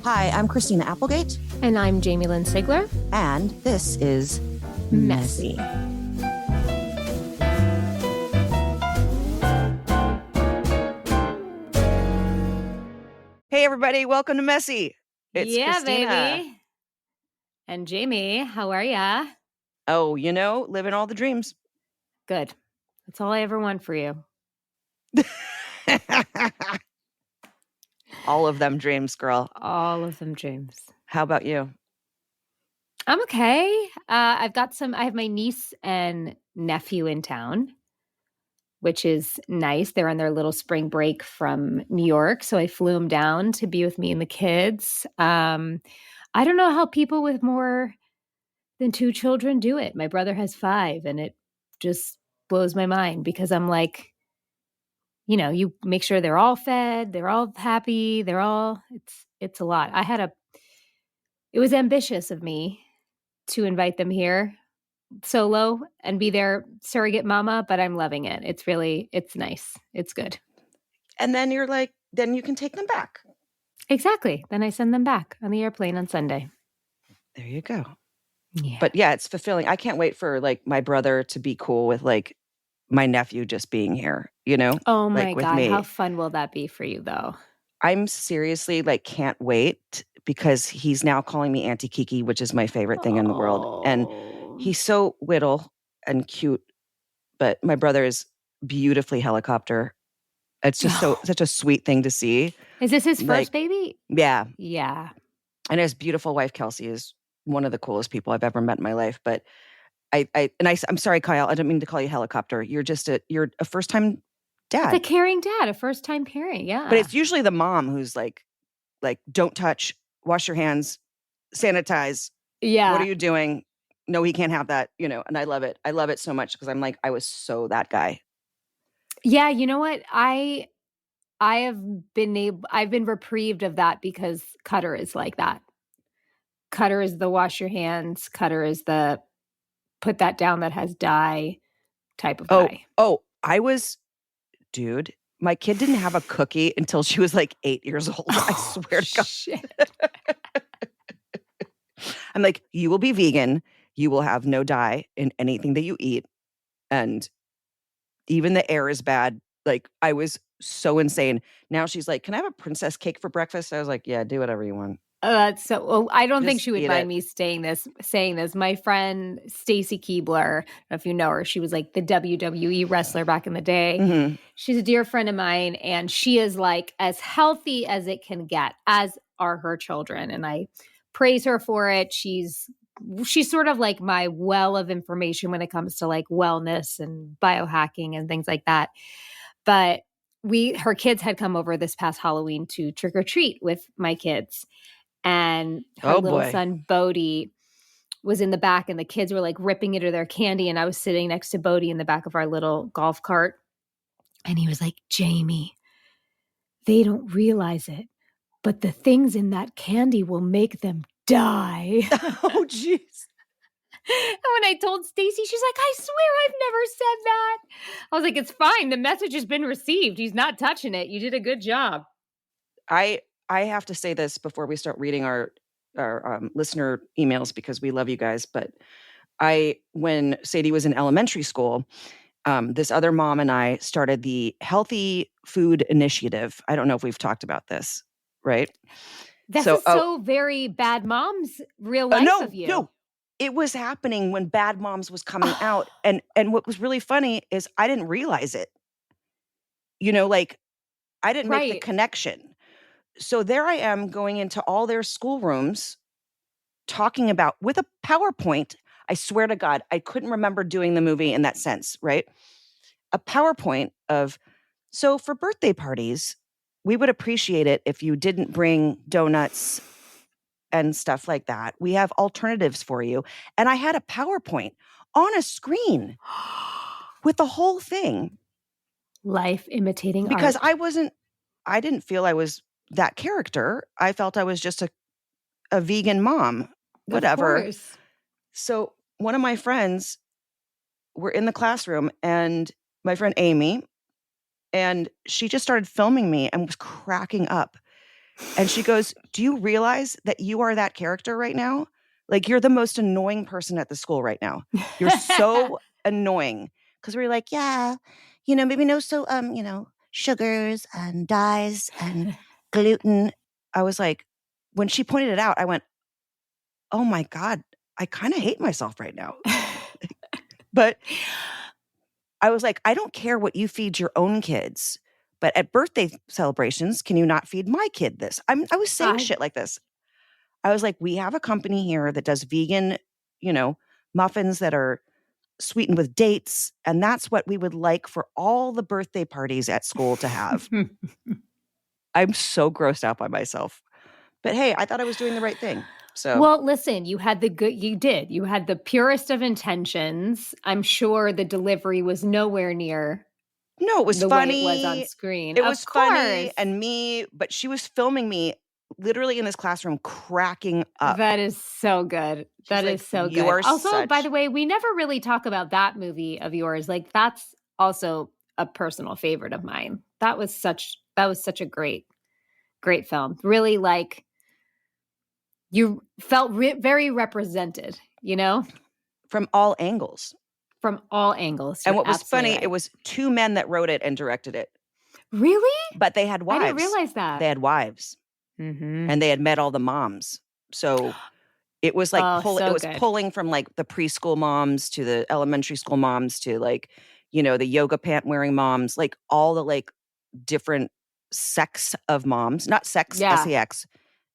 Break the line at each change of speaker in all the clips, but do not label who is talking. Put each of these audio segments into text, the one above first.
Hi, I'm Christina Applegate.
And I'm Jamie-Lynn Sigler.
And this is
Messy.
Hey, everybody. Welcome to Messy. It's Christina.
Baby. And Jamie, how are ya?
Oh, living all the dreams.
Good. That's all I ever want for you.
All of them dreams, girl.
All of them dreams.
How about you?
I'm okay. I have my niece and nephew in town, which is nice. They're on their little spring break from New York. So I flew them down to be with me and the kids. I don't know how people with more than 2 children do it. My brother has 5, and it just blows my mind because I'm like, you make sure they're all fed, they're all happy, it's a lot. It was ambitious of me to invite them here solo and be their surrogate mama, but I'm loving it. It's nice. It's good.
And then you're like, then you can take them back.
Exactly. Then I send them back on the airplane on Sunday.
There you go.
Yeah.
But yeah, it's fulfilling. I can't wait for my brother to be cool with my nephew just being here,
Oh my
with
God.
me.
How fun will that be for you though?
I'm seriously can't wait because he's now calling me Auntie Kiki, which is my favorite thing in the world. And he's so little and cute, but my brother is beautifully helicopter. It's just such a sweet thing to see.
Is this his first baby?
Yeah.
Yeah.
And his beautiful wife, Kelsey, is one of the coolest people I've ever met in my life. But I'm sorry, Kyle, I don't mean to call you helicopter. You're a first-time dad.
It's a caring dad, a first-time parent, yeah.
But it's usually the mom who's like, don't touch, wash your hands, sanitize.
Yeah.
What are you doing? No, he can't have that, and I love it. I love it so much because I'm like, I was so that guy.
Yeah, you know what? I've been reprieved of that because Cutter is like that. Cutter is the wash your hands. Cutter is the put that down that has dye type of guy.
Dude, my kid didn't have a cookie until she was 8 years old. I swear to God.
Shit.
I'm like, you will be vegan. You will have no dye in anything that you eat. And even the air is bad. I was so insane. Now she's like, can I have a princess cake for breakfast? I was like, yeah, do whatever you want.
I don't think
Just
she would
eat
mind
it.
me saying this. My friend Stacy Keebler, I don't know if you know her, she was the WWE wrestler back in the day.
Mm-hmm.
She's a dear friend of mine, and she is as healthy as it can get, as are her children. And I praise her for it. She's sort of my well of information when it comes to wellness and biohacking and things like that. But her kids had come over this past Halloween to trick or treat with my kids. And her little son, Bodie, was in the back, and the kids were ripping into their candy. And I was sitting next to Bodie in the back of our little golf cart. And he was like, Jamie, they don't realize it, but the things in that candy will make them die.
Oh, jeez.
And when I told Stacy, she's like, I swear I've never said that. I was like, it's fine. The message has been received. He's not touching it. You did a good job.
I have to say this before we start reading our listener emails because we love you guys. But when Sadie was in elementary school, this other mom and I started the Healthy Food Initiative. I don't know if we've talked about this, right?
This is so very Bad Moms real life of you.
No, it was happening when Bad Moms was coming out. And what was really funny is I didn't realize it. I didn't make the connection. So there I am going into all their schoolrooms talking about with a PowerPoint. I swear to God, I couldn't remember doing the movie in that sense, right? A PowerPoint of, so for birthday parties, we would appreciate it if you didn't bring donuts and stuff like that. We have alternatives for you. And I had a PowerPoint on a screen with the whole thing.
Life imitating art.
Because I didn't feel I was that character. I felt I was just a vegan mom, whatever.
Of course.
So one of my friends were in the classroom, and my friend Amy, and she just started filming me and was cracking up. And she goes, do you realize that you are that character right now? Like, you're the most annoying person at the school right now. You're so annoying. Because we're like, yeah, maybe sugars and dyes and gluten. I was like, when she pointed it out, I went, oh my God, I kind of hate myself right now. But I was like, I don't care what you feed your own kids, but at birthday celebrations, can you not feed my kid this? I was saying shit like this. I was like, we have a company here that does vegan, muffins that are sweetened with dates. And that's what we would like for all the birthday parties at school to have. I'm so grossed out by myself. But hey, I thought I was doing the right thing. So,
well, listen, you had the purest of intentions. I'm sure the delivery was nowhere near.
No, it was
the
funny.
Way it was on screen.
It was funny and me, but she was filming me literally in this classroom cracking up.
That is so good. That is so good. Also, by the way, we never really talk about that movie of yours. Like, that's also a personal favorite of mine. That was such a great film. Really, like, you felt very represented,
from all angles.
From all angles.
And what was funny, right. It was two men that wrote it and directed it.
Really?
But they had wives.
I didn't realize that.
They had wives. Mm-hmm. And they had met all the moms. So it was like pulling from like the preschool moms to the elementary school moms to like, the yoga pant wearing moms, like all the like different sex of moms, not sex, S-E-X,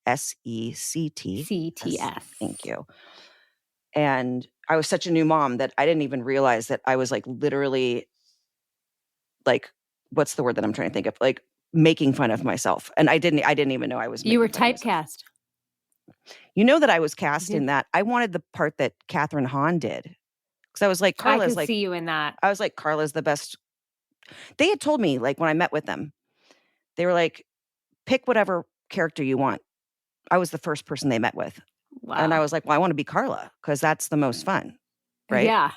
S-E-C-T.
C-T-S.
Thank you. And I was such a new mom that I didn't even realize that I was like literally like, what's the word that I'm trying to think of? Like making fun of myself. And I didn't even know I was making
You were
fun
typecast.
You know that I was cast in that. I wanted the part that Catherine Hahn did. Because I was like, Carla's
I could see you in that.
I was like, Carla's the best. They had told me, like, when I met with them, they were like, pick whatever character you want. I was the first person they met with. Wow. And I was like, well, I want to be Carla because that's the most fun. Right?
Yeah.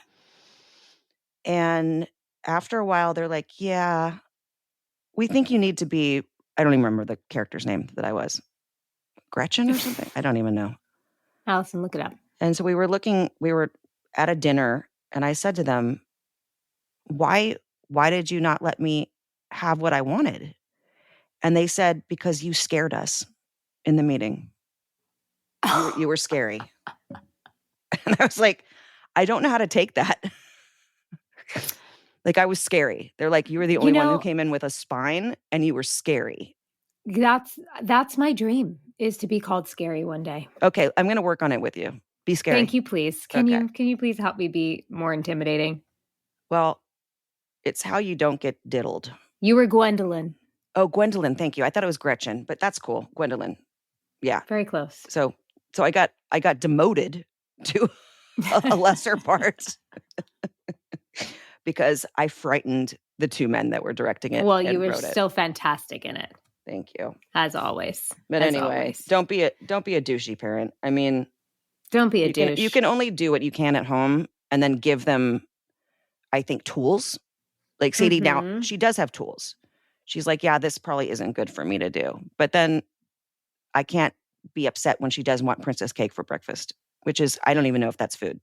And after a while, they're like, yeah, we think you need to be, I don't even remember the character's name that I was. Gretchen or something? I don't even know.
Allison, look it up.
And so we were at a dinner and I said to them, why did you not let me have what I wanted? And they said, because you scared us in the meeting. You were scary. And I was like, I don't know how to take that. Like, I was scary. They're like, you were the only one who came in with a spine and you were scary.
That's my dream, is to be called scary one day.
Okay, I'm going to work on it with you. Be scary.
Thank you, please. Can you please help me be more intimidating?
Well, it's how you don't get diddled.
You were Gwendolyn.
Oh, Gwendolyn, thank you. I thought it was Gretchen, but that's cool. Gwendolyn. Yeah.
Very close.
So I got demoted to a lesser part because I frightened the two men that were directing it.
Well, you were still fantastic in it.
Thank you.
As always.
But anyway, don't be a douchey parent. I mean,
don't be a douche.
You can only do what you can at home and then give them, I think, tools. Like Sadie now, she does have tools. She's like, yeah, this probably isn't good for me to do. But then I can't be upset when she does want princess cake for breakfast, which is, I don't even know if that's food.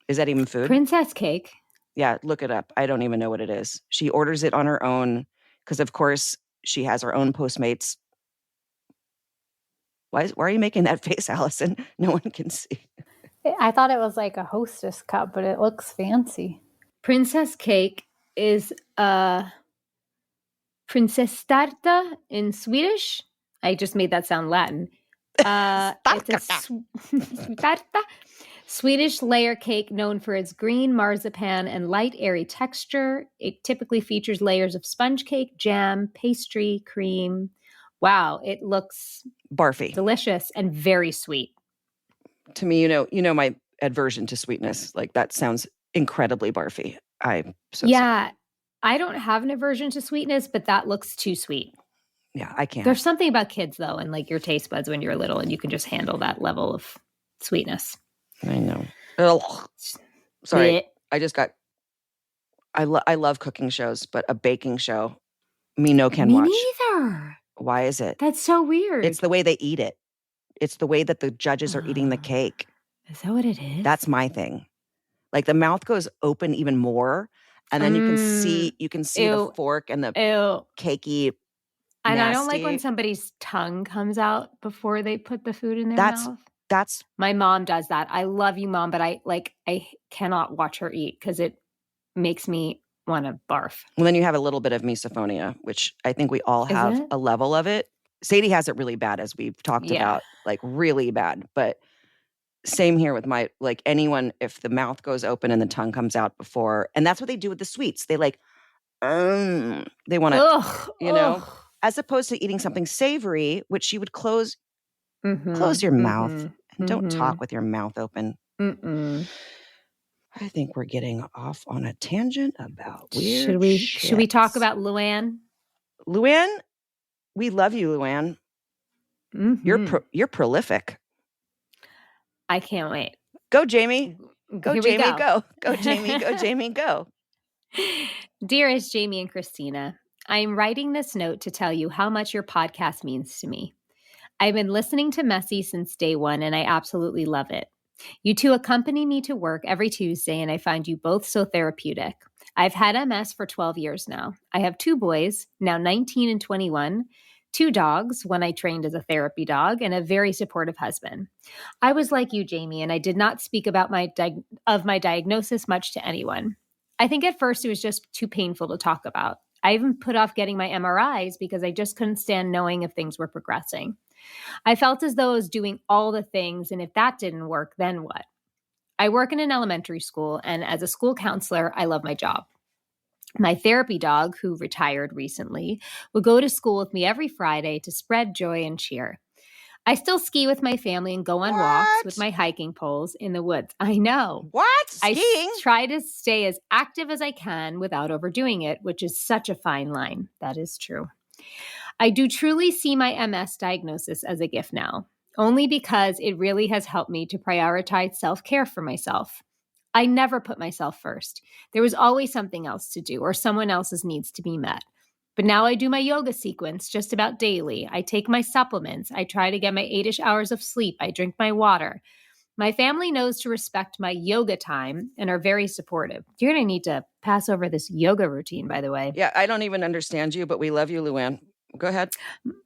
Is that even food?
Princess cake?
Yeah, look it up. I don't even know what it is. She orders it on her own because, of course, she has her own Postmates. Why are you making that face, Allison? No one can see.
I thought it was like a Hostess cup, but it looks fancy.
Princess cake is prinsesstärta in Swedish. I just made that sound Latin. It's a Swedish layer cake known for its green marzipan and light, airy texture. It typically features layers of sponge cake, jam, pastry, cream. Wow, it looks
barfy,
delicious, and very sweet.
To me, you know my aversion to sweetness. Like, that sounds incredibly barfy. I'm so sorry.
I don't have an aversion to sweetness, but that looks too sweet.
Yeah, I can't.
There's something about kids, though, and like your taste buds when you're little, and you can just handle that level of sweetness.
I know. Ugh. Sorry, I just got. I love cooking shows, but a baking show, me no can watch.
Me neither.
Why is it?
That's so weird.
It's the way they eat it. It's the way that the judges are eating the cake.
Is that what it is?
That's my thing. Like the mouth goes open even more, and then you can see the fork and the cakey.
And
nasty.
I don't like when somebody's tongue comes out before they put the food in their mouth.
That's
my mom does that. I love you, Mom, but I cannot watch her eat because it makes me want to barf.
Well, then you have a little bit of misophonia, which I think we all have a level of it. Sadie has it really bad, as we've talked about, like really bad. But same here with anyone, if the mouth goes open and the tongue comes out before, and that's what they do with the sweets. They they want to, as opposed to eating something savory, which you would close your mouth and don't talk with your mouth open. I think we're getting off on a tangent about weird
Should we talk about Luann?
Luann, we love you, Luann. You're prolific.
I can't wait.
Go, Jamie. Go, Jamie, go. Go, Jamie. Go, Jamie, go.
Dearest Jamie and Christina, I am writing this note to tell you how much your podcast means to me. I've been listening to Messy since day one, and I absolutely love it. You two accompany me to work every Tuesday, and I find you both so therapeutic. I've had MS for 12 years now. I have 2 boys, now 19 and 21, 2 dogs, one I trained as a therapy dog, and a very supportive husband. I was like you, Jamie, and I did not speak about my diagnosis much to anyone. I think at first it was just too painful to talk about. I even put off getting my MRIs because I just couldn't stand knowing if things were progressing. I felt as though I was doing all the things, and if that didn't work, then what? I work in an elementary school, and as a school counselor, I love my job. My therapy dog, who retired recently, would go to school with me every Friday to spread joy and cheer. I still ski with my family and go on walks with my hiking poles in the woods. I know.
What? Skiing?
I try to stay as active as I can without overdoing it, which is such a fine line. That is true. I do truly see my MS diagnosis as a gift now, only because it really has helped me to prioritize self-care for myself. I never put myself first. There was always something else to do or someone else's needs to be met. But now I do my yoga sequence just about daily. I take my supplements. I try to get my 8-ish hours of sleep. I drink my water. My family knows to respect my yoga time and are very supportive. You're going to need to pass over this yoga routine, by the way.
Yeah, I don't even understand you, but we love you, Luann. Go ahead.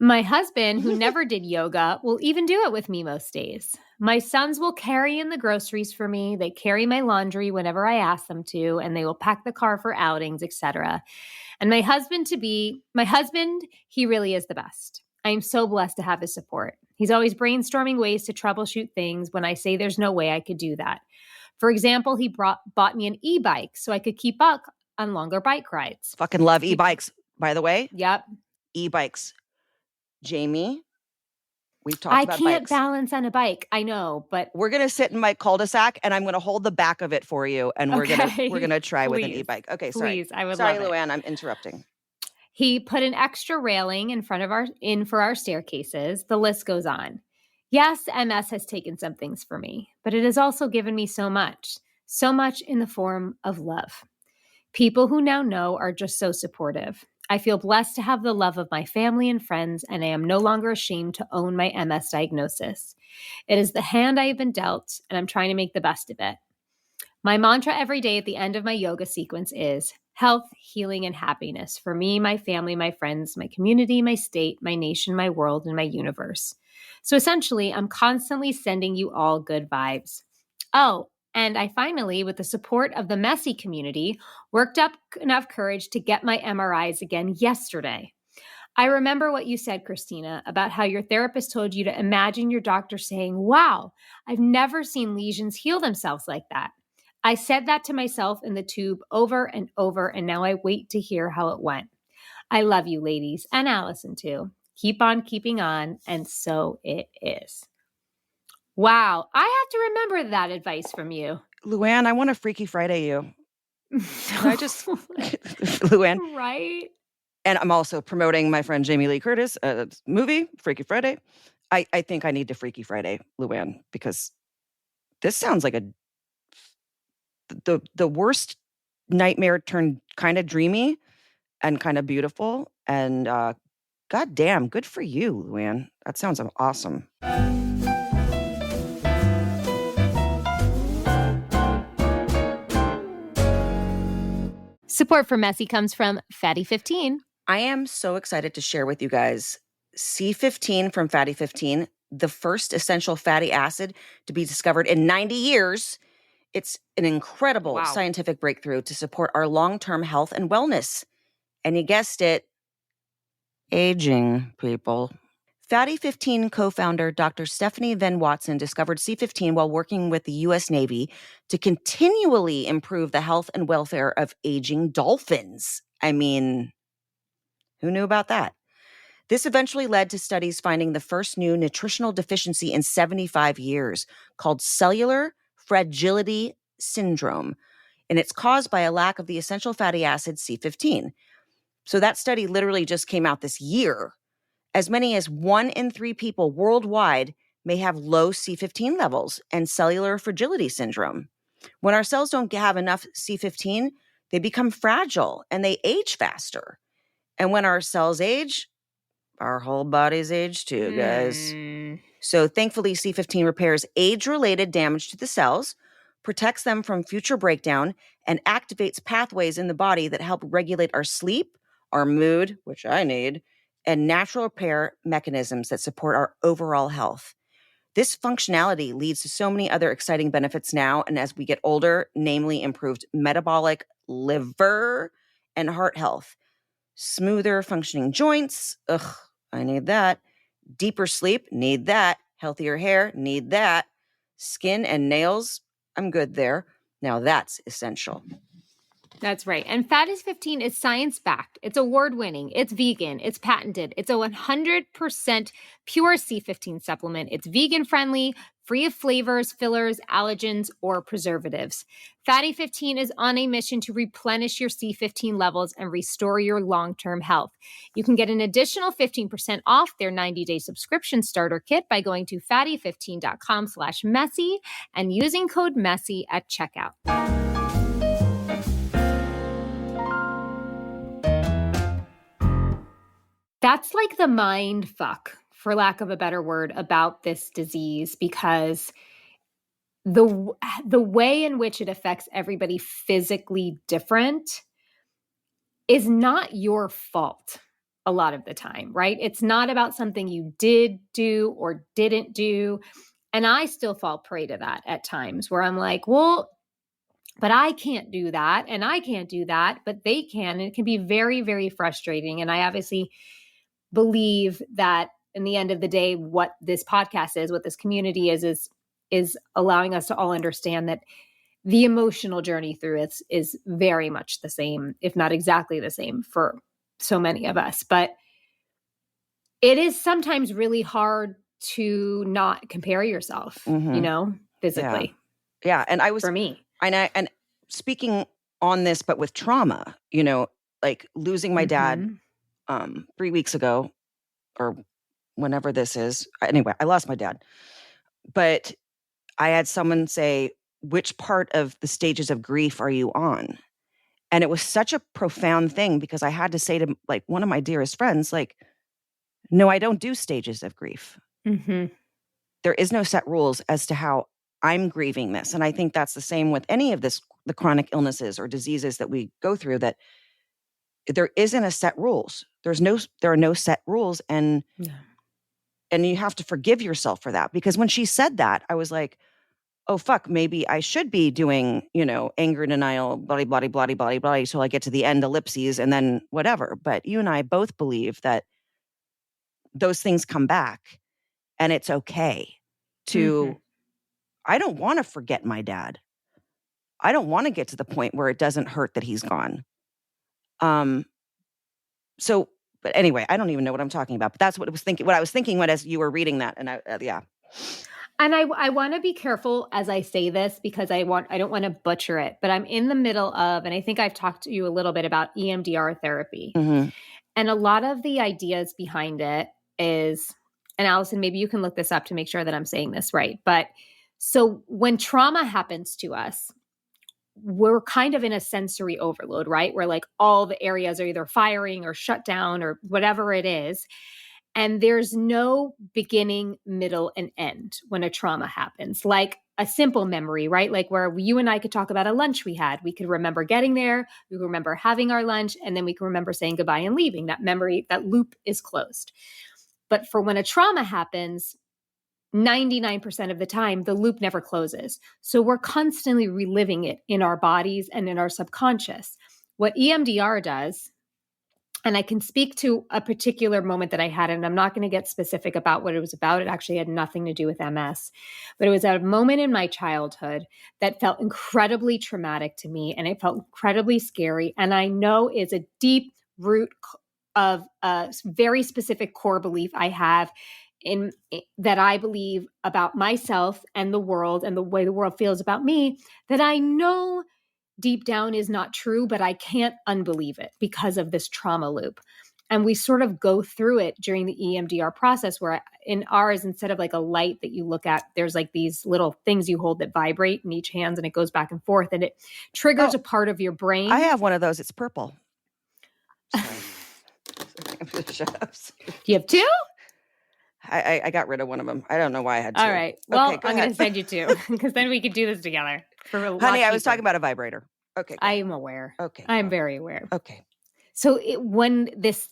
My husband, who never did yoga, will even do it with me most days. My sons will carry in the groceries for me. They carry my laundry whenever I ask them to, and they will pack the car for outings, etc. And my husband, he really is the best. I am so blessed to have his support. He's always brainstorming ways to troubleshoot things when I say there's no way I could do that. For example, he bought me an e-bike so I could keep up on longer bike rides.
Fucking love e-bikes, by the way.
Yep.
E-bikes. Jamie, we've talked about bikes.
I can't balance on a bike. I know, but
we're going to sit in my cul-de-sac and I'm going to hold the back of it for you. And we're going to try with an e-bike. Okay. Sorry.
Please. I would
sorry,
love
Luann, I'm interrupting.
He put an extra railing in for our staircases. The list goes on. Yes, MS has taken some things for me, but it has also given me so much in the form of love. People who now know are just so supportive. I feel blessed to have the love of my family and friends, and I am no longer ashamed to own my MS diagnosis. It is the hand I have been dealt, and I'm trying to make the best of it. My mantra every day at the end of my yoga sequence is health, healing, and happiness for me, my family, my friends, my community, my state, my nation, my world, and my universe. So essentially, I'm constantly sending you all good vibes. Oh, and I finally, with the support of the messy community, worked up enough courage to get my MRIs again yesterday. I remember what you said, Christina, about how your therapist told you to imagine your doctor saying, wow, I've never seen lesions heal themselves like that. I said that to myself in the tube over and over, and now I wait to hear how it went. I love you, ladies, and Allison, too. Keep on keeping on, and so it is. Wow, I have to remember that advice from you.
Luann, I want to Freaky Friday you. Can I just, Luann?
Right?
And I'm also promoting my friend Jamie Lee Curtis' movie, Freaky Friday. I think I need to Freaky Friday, Luann, because this sounds like the worst nightmare turned kind of dreamy and kind of beautiful. And God damn, good for you, Luann. That sounds awesome.
Support for Messy comes from Fatty 15.
I am so excited to share with you guys C15 from Fatty 15, the first essential fatty acid to be discovered in 90 years. It's an incredible scientific breakthrough to support our long-term health and wellness. And you guessed it, aging, people. Fatty 15 co-founder Dr. Stephanie Venn Watson discovered C15 while working with the U.S. Navy to continually improve the health and welfare of aging dolphins. I mean, who knew about that? This eventually led to studies finding the first new nutritional deficiency in 75 years called cellular fragility syndrome, and it's caused by a lack of the essential fatty acid C15. So that study literally just came out this year. As many as 1 in 3 people worldwide may have low C15 levels and cellular fragility syndrome. When our cells don't have enough C15, they become fragile and they age faster. And when our cells age, our whole bodies age too, guys. So thankfully, C15 repairs age-related damage to the cells, protects them from future breakdown, and activates pathways in the body that help regulate our sleep, our mood, which I need, and natural repair mechanisms that support our overall health. This functionality leads to so many other exciting benefits now and as we get older, namely improved metabolic, liver, and heart health. Smoother functioning joints, I need that. Deeper sleep, need that. Healthier hair, need that. Skin and nails, I'm good there. Now that's essential.
That's right. And Fatties 15 is science-backed. It's award-winning. It's vegan. It's patented. It's a 100% pure C15 supplement. It's vegan-friendly, free of flavors, fillers, allergens, or preservatives. Fatty 15 is on a mission to replenish your C15 levels and restore your long-term health. You can get an additional 15% off their 90-day subscription starter kit by going to fatty15.com/messy and using code MESSY at checkout. That's like the mind fuck, for lack of a better word, about this disease, because the way in which it affects everybody physically different is not your fault a lot of the time, right? It's not about something you did do or didn't do. And I still fall prey to that at times where I'm like, well, but I can't do that and I can't do that, but they can. And it can be very, very frustrating. And I obviously believe that in the end of the day, what this podcast is, what this community is allowing us to all understand that the emotional journey through it is very much the same, if not exactly the same for so many of us. But it is sometimes really hard to not compare yourself, physically.
Yeah. And I was,
for me.
And speaking on this, but with trauma, like losing my dad 3 weeks ago or whenever this is. Anyway, I lost my dad. But I had someone say, which part of the stages of grief are you on? And it was such a profound thing because I had to say to like one of my dearest friends, like, no, I don't do stages of grief.
Mm-hmm.
There is no set rules as to how I'm grieving this. And I think that's the same with any of the chronic illnesses or diseases that we go through, that there isn't a set rules. There are no set rules. And you have to forgive yourself for that. Because when she said that, I was like, oh, fuck, maybe I should be doing, anger, denial, blah, blah, blah, blah, blah, blah, till I get to the end ellipses and then whatever. But you and I both believe that those things come back and it's okay to, I don't want to forget my dad. I don't want to get to the point where it doesn't hurt that he's gone. But anyway, I don't even know what I'm talking about, but that's what I was thinking as you were reading that. And yeah.
And I want to be careful as I say this because I don't want to butcher it, but I'm in the middle of, and I think I've talked to you a little bit about EMDR therapy.
Mm-hmm.
And a lot of the ideas behind it is, and Allison, maybe you can look this up to make sure that I'm saying this right. But so when trauma happens to us, we're kind of in a sensory overload, right? Where like all the areas are either firing or shut down or whatever it is. And there's no beginning, middle, and end when a trauma happens. Like a simple memory, right? Like where you and I could talk about a lunch we had. We could remember getting there. We could remember having our lunch. And then we can remember saying goodbye and leaving. That memory, that loop is closed. But for when a trauma happens, 99% of the time, the loop never closes. So we're constantly reliving it in our bodies and in our subconscious. What EMDR does, and I can speak to a particular moment that I had, and I'm not going to get specific about what it was about. It actually had nothing to do with MS, but it was at a moment in my childhood that felt incredibly traumatic to me, and it felt incredibly scary. And I know is a deep root of a very specific core belief I have in that I believe about myself and the world and the way the world feels about me, that I know deep down is not true, but I can't unbelieve it because of this trauma loop. And we sort of go through it during the EMDR process where in ours, instead of like a light that you look at, there's like these little things you hold that vibrate in each hand and it goes back and forth and it triggers a part of your brain.
I have one of those. It's purple.
Do you have two?
I got rid of one of them. I don't know why I had two.
All right. Well,
okay,
I'm going to send you two because then we could do this together.
Honey, I was talking about a vibrator. Okay.
I am aware.
Okay.
I'm very aware.
Okay.
So when this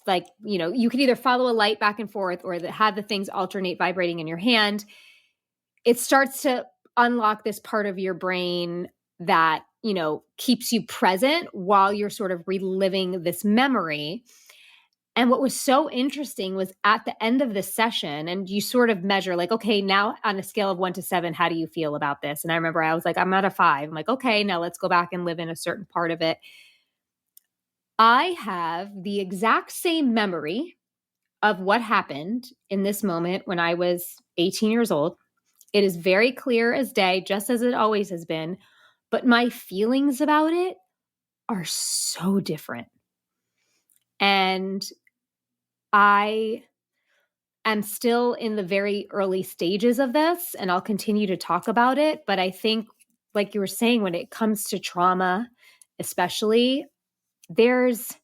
like, you know, you can either follow a light back and forth or have the things alternate vibrating in your hand, it starts to unlock this part of your brain that, you know, keeps you present while you're sort of reliving this memory. And what was so interesting was at the end of the session, and you sort of measure like, okay, now on a scale of 1 to 7, how do you feel about this? And I remember I was like, I'm at a 5. I'm like, okay, now let's go back and live in a certain part of it. I have the exact same memory of what happened in this moment when I was 18 years old. It is very clear as day, just as it always has been. But my feelings about it are so different. And I am still in the very early stages of this, and I'll continue to talk about it. But I think, like you were saying, when it comes to trauma, especially, it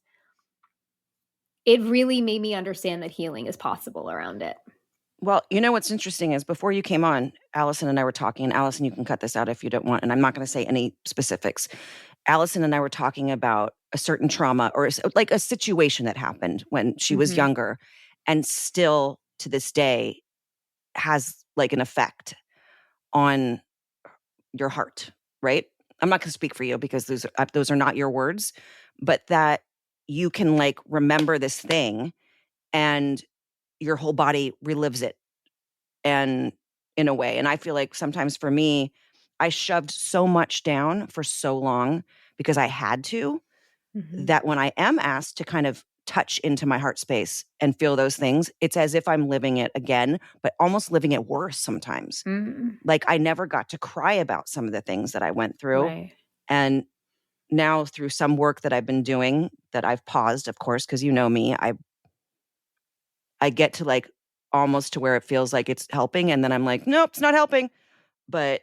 really made me understand that healing is possible around it.
Well, you know what's interesting is before you came on, Allison and I were talking, and Allison, you can cut this out if you don't want, and I'm not going to say any specifics. Allison and I were talking about a certain trauma or like a situation that happened when she was younger and still to this day has like an effect on your heart, right? I'm not going to speak for you because those are not your words, but that you can like remember this thing and your whole body relives it and in a way. And I feel like sometimes for me, I shoved so much down for so long because I had to, that when I am asked to kind of touch into my heart space and feel those things, it's as if I'm living it again, but almost living it worse sometimes. Like I never got to cry about some of the things that I went through.
Right.
And now through some work that I've been doing that I've paused, of course, because you know me, I get to like almost to where it feels like it's helping. And then I'm like, nope, it's not helping. But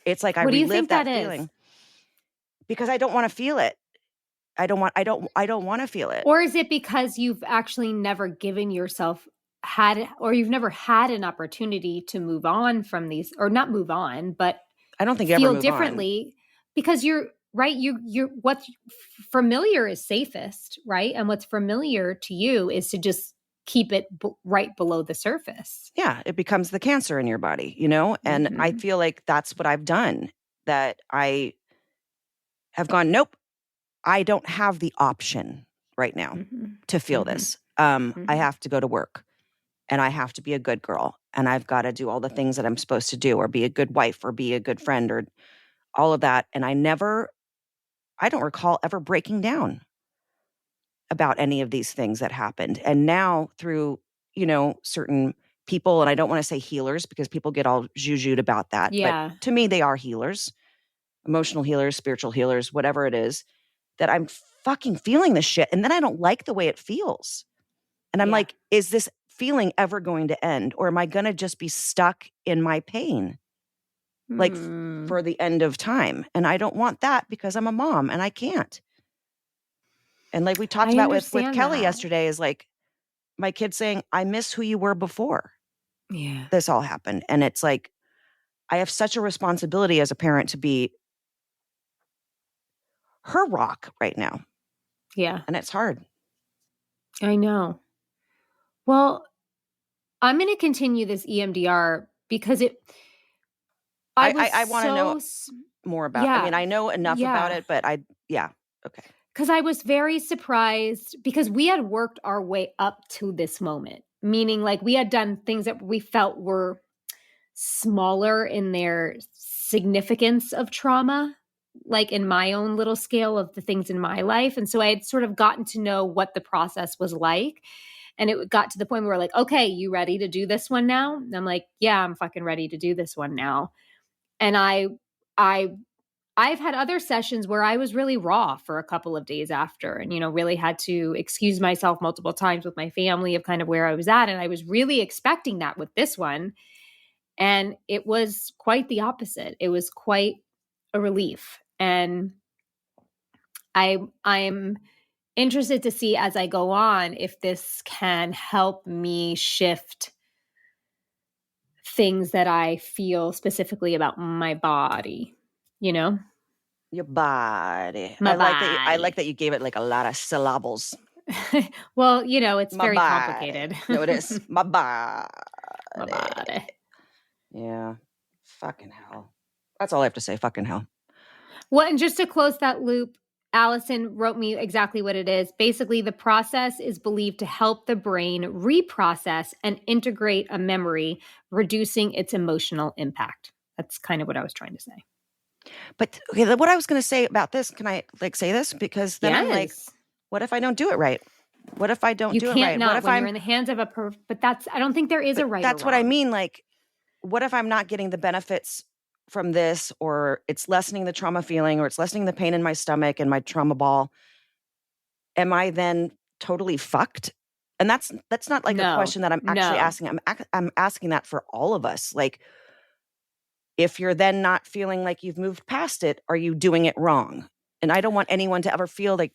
it's like I relive that feeling. Because I don't want to feel it. I don't want to feel it.
Or is it because you've actually never given yourself you've never had an opportunity to move on from these, or not move on, but
I don't think
feel
ever move
differently on. Because you're right. You're what's familiar is safest, right? And what's familiar to you is to just keep it right below the surface.
Yeah, it becomes the cancer in your body, you know? And I feel like that's what I've done, that I have gone, nope, I don't have the option right now to feel this. I have to go to work and I have to be a good girl and I've got to do all the things that I'm supposed to do or be a good wife or be a good friend or all of that. And I don't recall ever breaking down about any of these things that happened. And now through, you know, certain people, and I don't want to say healers because people get all jujued about that.
Yeah.
But to me, they are healers, emotional healers, spiritual healers, whatever it is, that I'm fucking feeling this shit. And then I don't like the way it feels. And I'm like, is this feeling ever going to end? Or am I going to just be stuck in my pain? like for the end of time. And I don't want that because I'm a mom and I can't. And like we talked about with Kelly yesterday is like my kid saying, I miss who you were before this all happened. And it's like, I have such a responsibility as a parent to be her rock right now.
Yeah.
And it's hard.
I know. Well, I'm going to continue this EMDR because I
want to know more about it. I mean, I know enough about it, but okay.
Because I was very surprised because we had worked our way up to this moment, meaning like we had done things that we felt were smaller in their significance of trauma, like in my own little scale of the things in my life. And so I had sort of gotten to know what the process was like. And it got to the point where we're like, okay, you ready to do this one now? And I'm like, yeah, I'm fucking ready to do this one now. And I've had other sessions where I was really raw for a couple of days after and, really had to excuse myself multiple times with my family of kind of where I was at. And I was really expecting that with this one. And it was quite the opposite. It was quite a relief. And I'm interested to see as I go on if this can help me shift things that I feel specifically about my body,
Your body.
My
I like that you gave it like a lot of syllables.
Well, it's very complicated.
No, it is. My body.
My body.
Yeah. Fucking hell. That's all I have to say. Fucking hell.
Well, and just to close that loop, Allison wrote me exactly what it is. Basically, the process is believed to help the brain reprocess and integrate a memory, reducing its emotional impact. That's kind of what I was trying to say.
But okay, what I was going to say about this, can I say this? Because then I'm like, what if I don't do it right? What if I don't do it right?
You can't not when you're in the hands of but I don't think there is a right or wrong.
That's what I mean. Like, what if I'm not getting the benefits from this, or it's lessening the trauma feeling, or it's lessening the pain in my stomach and my trauma ball? Am I then totally fucked? And that's not like a question that I'm actually asking. I'm asking that for all of us. Like, if you're then not feeling like you've moved past it, are you doing it wrong? And I don't want anyone to ever feel like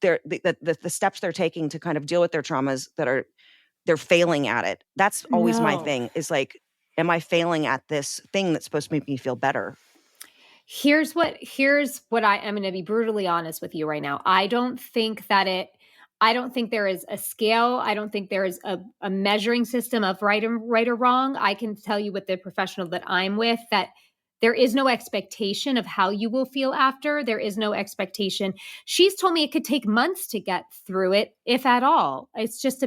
the steps they're taking to kind of deal with their traumas they're failing at it. That's always my thing is like, am I failing at this thing that's supposed to make me feel better?
Here's what I'm going to be brutally honest with you right now. I don't think there is a scale. I don't think there is a measuring system of right or wrong. I can tell you with the professional that I'm with that there is no expectation of how you will feel after. There is no expectation. She's told me it could take months to get through it, if at all. It's just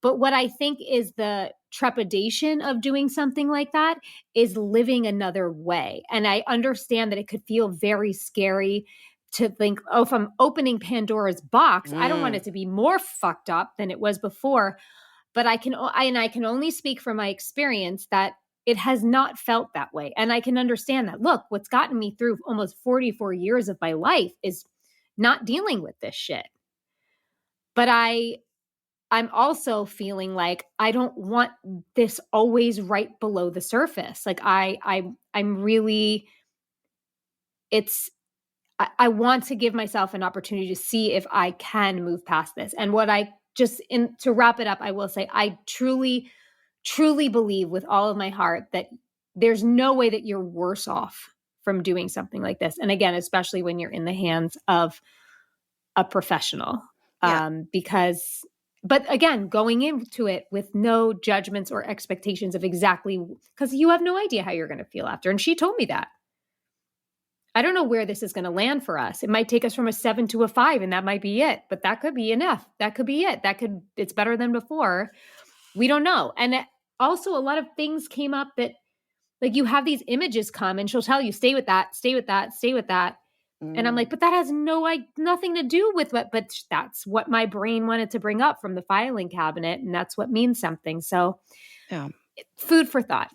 but what I think is the trepidation of doing something like that is living another way. And I understand that it could feel very scary to think, oh, if I'm opening Pandora's box, I don't want it to be more fucked up than it was before. But I can only speak from my experience that it has not felt that way. And I can understand that. Look, what's gotten me through almost 44 years of my life is not dealing with this shit. But I'm also feeling like I don't want this always right below the surface. Like I'm really, I want to give myself an opportunity to see if I can move past this. And to wrap it up, I will say, I truly, truly believe with all of my heart that there's no way that you're worse off from doing something like this. And again, especially when you're in the hands of a professional, but again, going into it with no judgments or expectations of because you have no idea how you're going to feel after. And she told me that. I don't know where this is going to land for us. It might take us from a 7 to a 5, and that might be it. But that could be enough. That could be it. It's better than before. We don't know. And also a lot of things came up that, like, you have these images come and she'll tell you, stay with that, stay with that, stay with that. And I'm like, but that has nothing to do with but that's what my brain wanted to bring up from the filing cabinet. And that's what means something. So food for thought.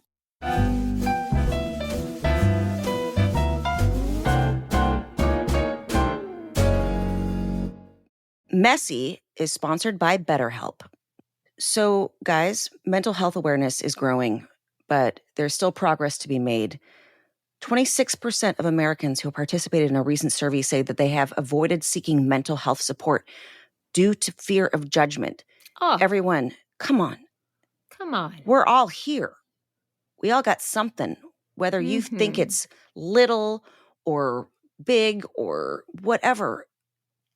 Messy is sponsored by BetterHelp. So guys, mental health awareness is growing, but there's still progress to be made. 26% of Americans who participated in a recent survey say that they have avoided seeking mental health support due to fear of judgment.
Oh,
Everyone, come on.
come on.
We're all here. We all got something, whether you think it's little or big or whatever.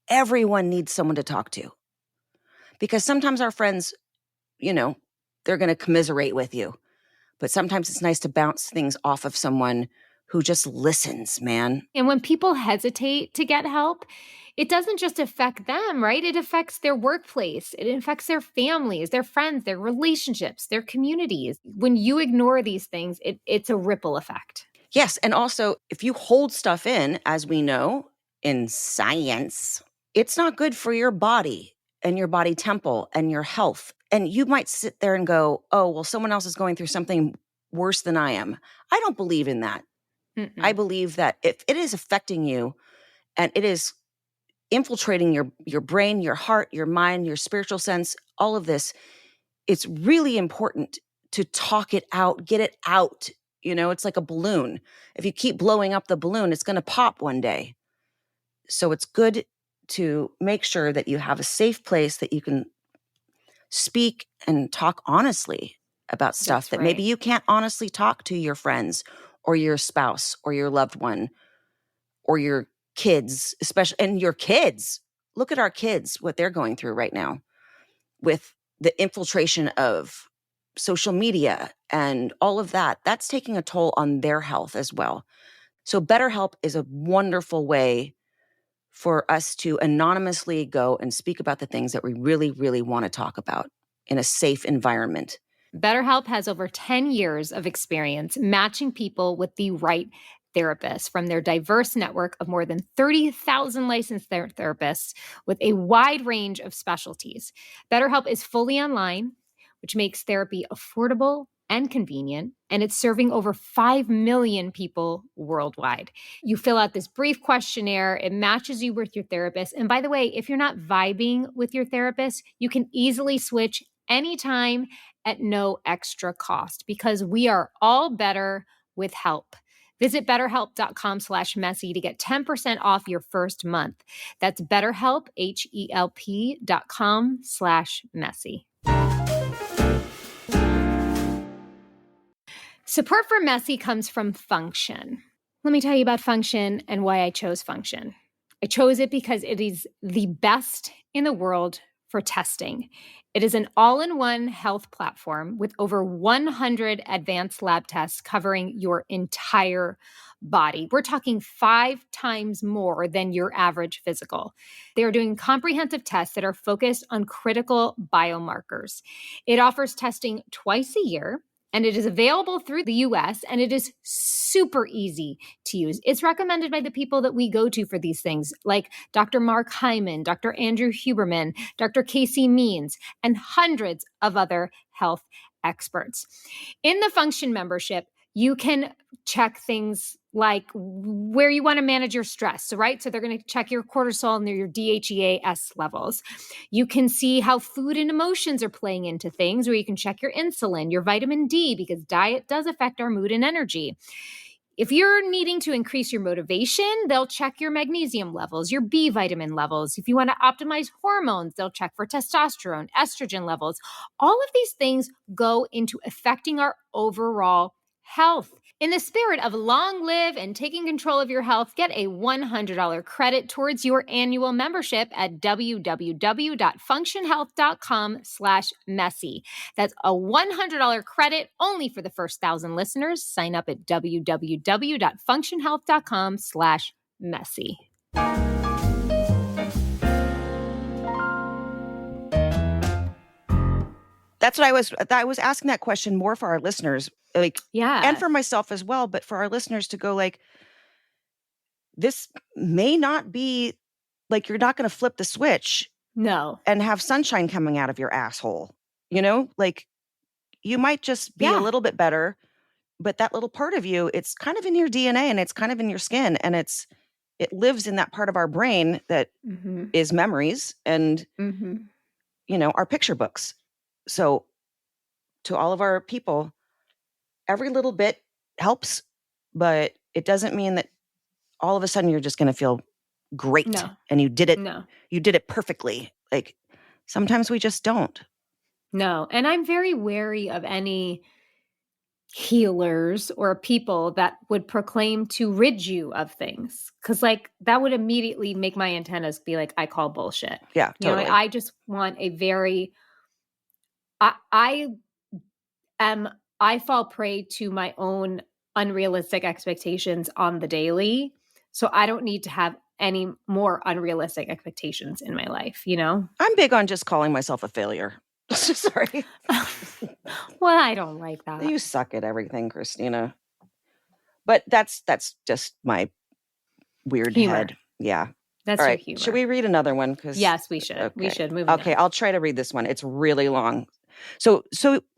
Everyone needs someone to talk to. Because sometimes our friends, they're going to commiserate with you. But sometimes it's nice to bounce things off of someone who just listens, man.
And when people hesitate to get help, it doesn't just affect them, right? It affects their workplace. It affects their families, their friends, their relationships, their communities. When you ignore these things, it's a ripple effect.
Yes. And also, if you hold stuff in, as we know in science, it's not good for your body and your body temple and your health. And you might sit there and go, oh, well, someone else is going through something worse than I am. I don't believe in that. I believe that if it is affecting you and it is infiltrating your brain, your heart, your mind, your spiritual sense, all of this, it's really important to talk it out, get it out. It's like a balloon. If you keep blowing up the balloon, it's going to pop one day. So it's good to make sure that you have a safe place that you can speak and talk honestly about stuff that maybe you can't honestly talk to your friends or your spouse or your loved one or your kids, especially, and your kids. Look at our kids, what they're going through right now with the infiltration of social media and all of that. That's taking a toll on their health as well. So BetterHelp is a wonderful way for us to anonymously go and speak about the things that we really, really want to talk about in a safe environment.
BetterHelp has over 10 years of experience matching people with the right therapist from their diverse network of more than 30,000 licensed therapists with a wide range of specialties. BetterHelp is fully online, which makes therapy affordable and convenient, and it's serving over 5 million people worldwide. You fill out this brief questionnaire, it matches you with your therapist. And by the way, if you're not vibing with your therapist, you can easily switch anytime at no extra cost because we are all better with help. Visit betterhelp.com/messy to get 10% off your first month. That's BetterHelp, HELP.com/messy. Support for Messy comes from Function. Let me tell you about Function and why I chose Function. I chose it because it is the best in the world for testing. It is an all-in-one health platform with over 100 advanced lab tests covering your entire body. We're talking 5 times more than your average physical. They are doing comprehensive tests that are focused on critical biomarkers. It offers testing twice a year, and it is available through the US, and it is super easy to use. It's recommended by the people that we go to for these things, like Dr. Mark Hyman, Dr. Andrew Huberman, Dr. Casey Means, and hundreds of other health experts. In the Function membership, you can check things like where you want to manage your stress. So they're going to check your cortisol and your DHEAS levels. You can see how food and emotions are playing into things, or you can check your insulin, your vitamin D, because diet does affect our mood and energy. If you're needing to increase your motivation, they'll check your magnesium levels, your B vitamin levels. If you want to optimize hormones, they'll check for testosterone, estrogen levels. All of these things go into affecting our overall health. In the spirit of long live and taking control of your health, get a $100 credit towards your annual membership at www.functionhealth.com/messy. That's a $100 credit only for the first 1,000 listeners. Sign up at www.functionhealth.com/messy.
That's what I was asking that question more for our listeners, and for myself as well, but for our listeners to go this may not be you're not going to flip the switch.
No.
And have sunshine coming out of your asshole. You might just be a little bit better, but that little part of you, it's kind of in your DNA and it's kind of in your skin, and it lives in that part of our brain that is memories and our picture books. So to all of our people, every little bit helps, but it doesn't mean that all of a sudden you're just going to feel great
No.
and you did it.
No.
You did it perfectly. Like sometimes we just don't.
No. And I'm very wary of any healers or people that would proclaim to rid you of things. Cause like that would immediately make my antennas be like, I call bullshit.
Yeah, totally.
You know, I just want a very, I fall prey to my own unrealistic expectations on the daily. So I don't need to have any more unrealistic expectations in my life, you know?
I'm big on just calling myself a failure. Sorry.
Well, I don't like that.
You suck at everything, Christina. But that's just my weird
Humor.
head. Yeah.
That's
all
your
right.
humor.
Should we read another one?
Yes, we should.
Okay.
We should move
Okay,
on.
I'll try to read this one. It's really long. So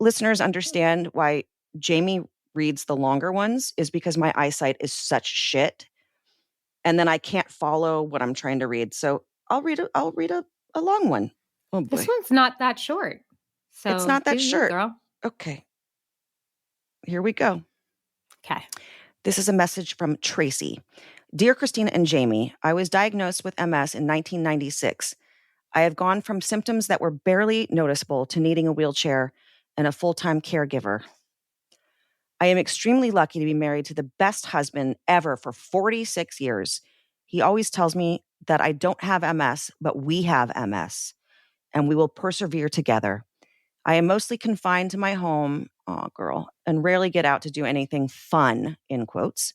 listeners understand why Jamie reads the longer ones is because my eyesight is such shit. And then I can't follow what I'm trying to read. So I'll read a long one. Oh boy.
This one's not that short. So
it's not that
do you,
short.
girl.
Okay. Here we go.
Okay.
This is a message from Tracy. Dear Christina and Jamie, I was diagnosed with MS in 1996. I have gone from symptoms that were barely noticeable to needing a wheelchair and a full-time caregiver. I am extremely lucky to be married to the best husband ever for 46 years. He always tells me that I don't have MS, but we have MS, and we will persevere together. I am mostly confined to my home, and rarely get out to do anything fun, in quotes.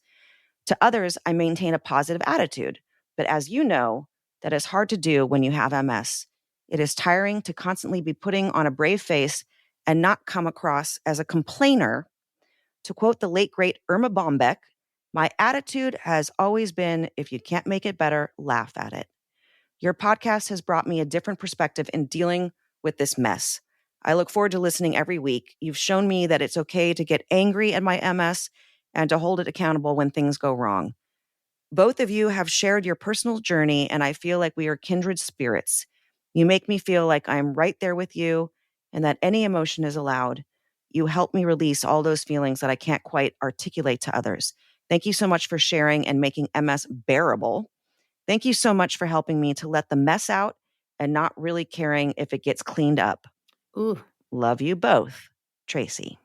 To others, I maintain a positive attitude, but as you know, that is hard to do when you have MS. It is tiring to constantly be putting on a brave face and not come across as a complainer. To quote the late, great Irma Bombeck, my attitude has always been, if you can't make it better, laugh at it. Your podcast has brought me a different perspective in dealing with this mess. I look forward to listening every week. You've shown me that it's okay to get angry at my MS and to hold it accountable when things go wrong. Both of you have shared your personal journey, and I feel like we are kindred spirits. You make me feel like I'm right there with you and that any emotion is allowed. You help me release all those feelings that I can't quite articulate to others. Thank you so much for sharing and making MS bearable. Thank you so much for helping me to let the mess out and not really caring if it gets cleaned up.
Ooh.
Love you both, Tracy.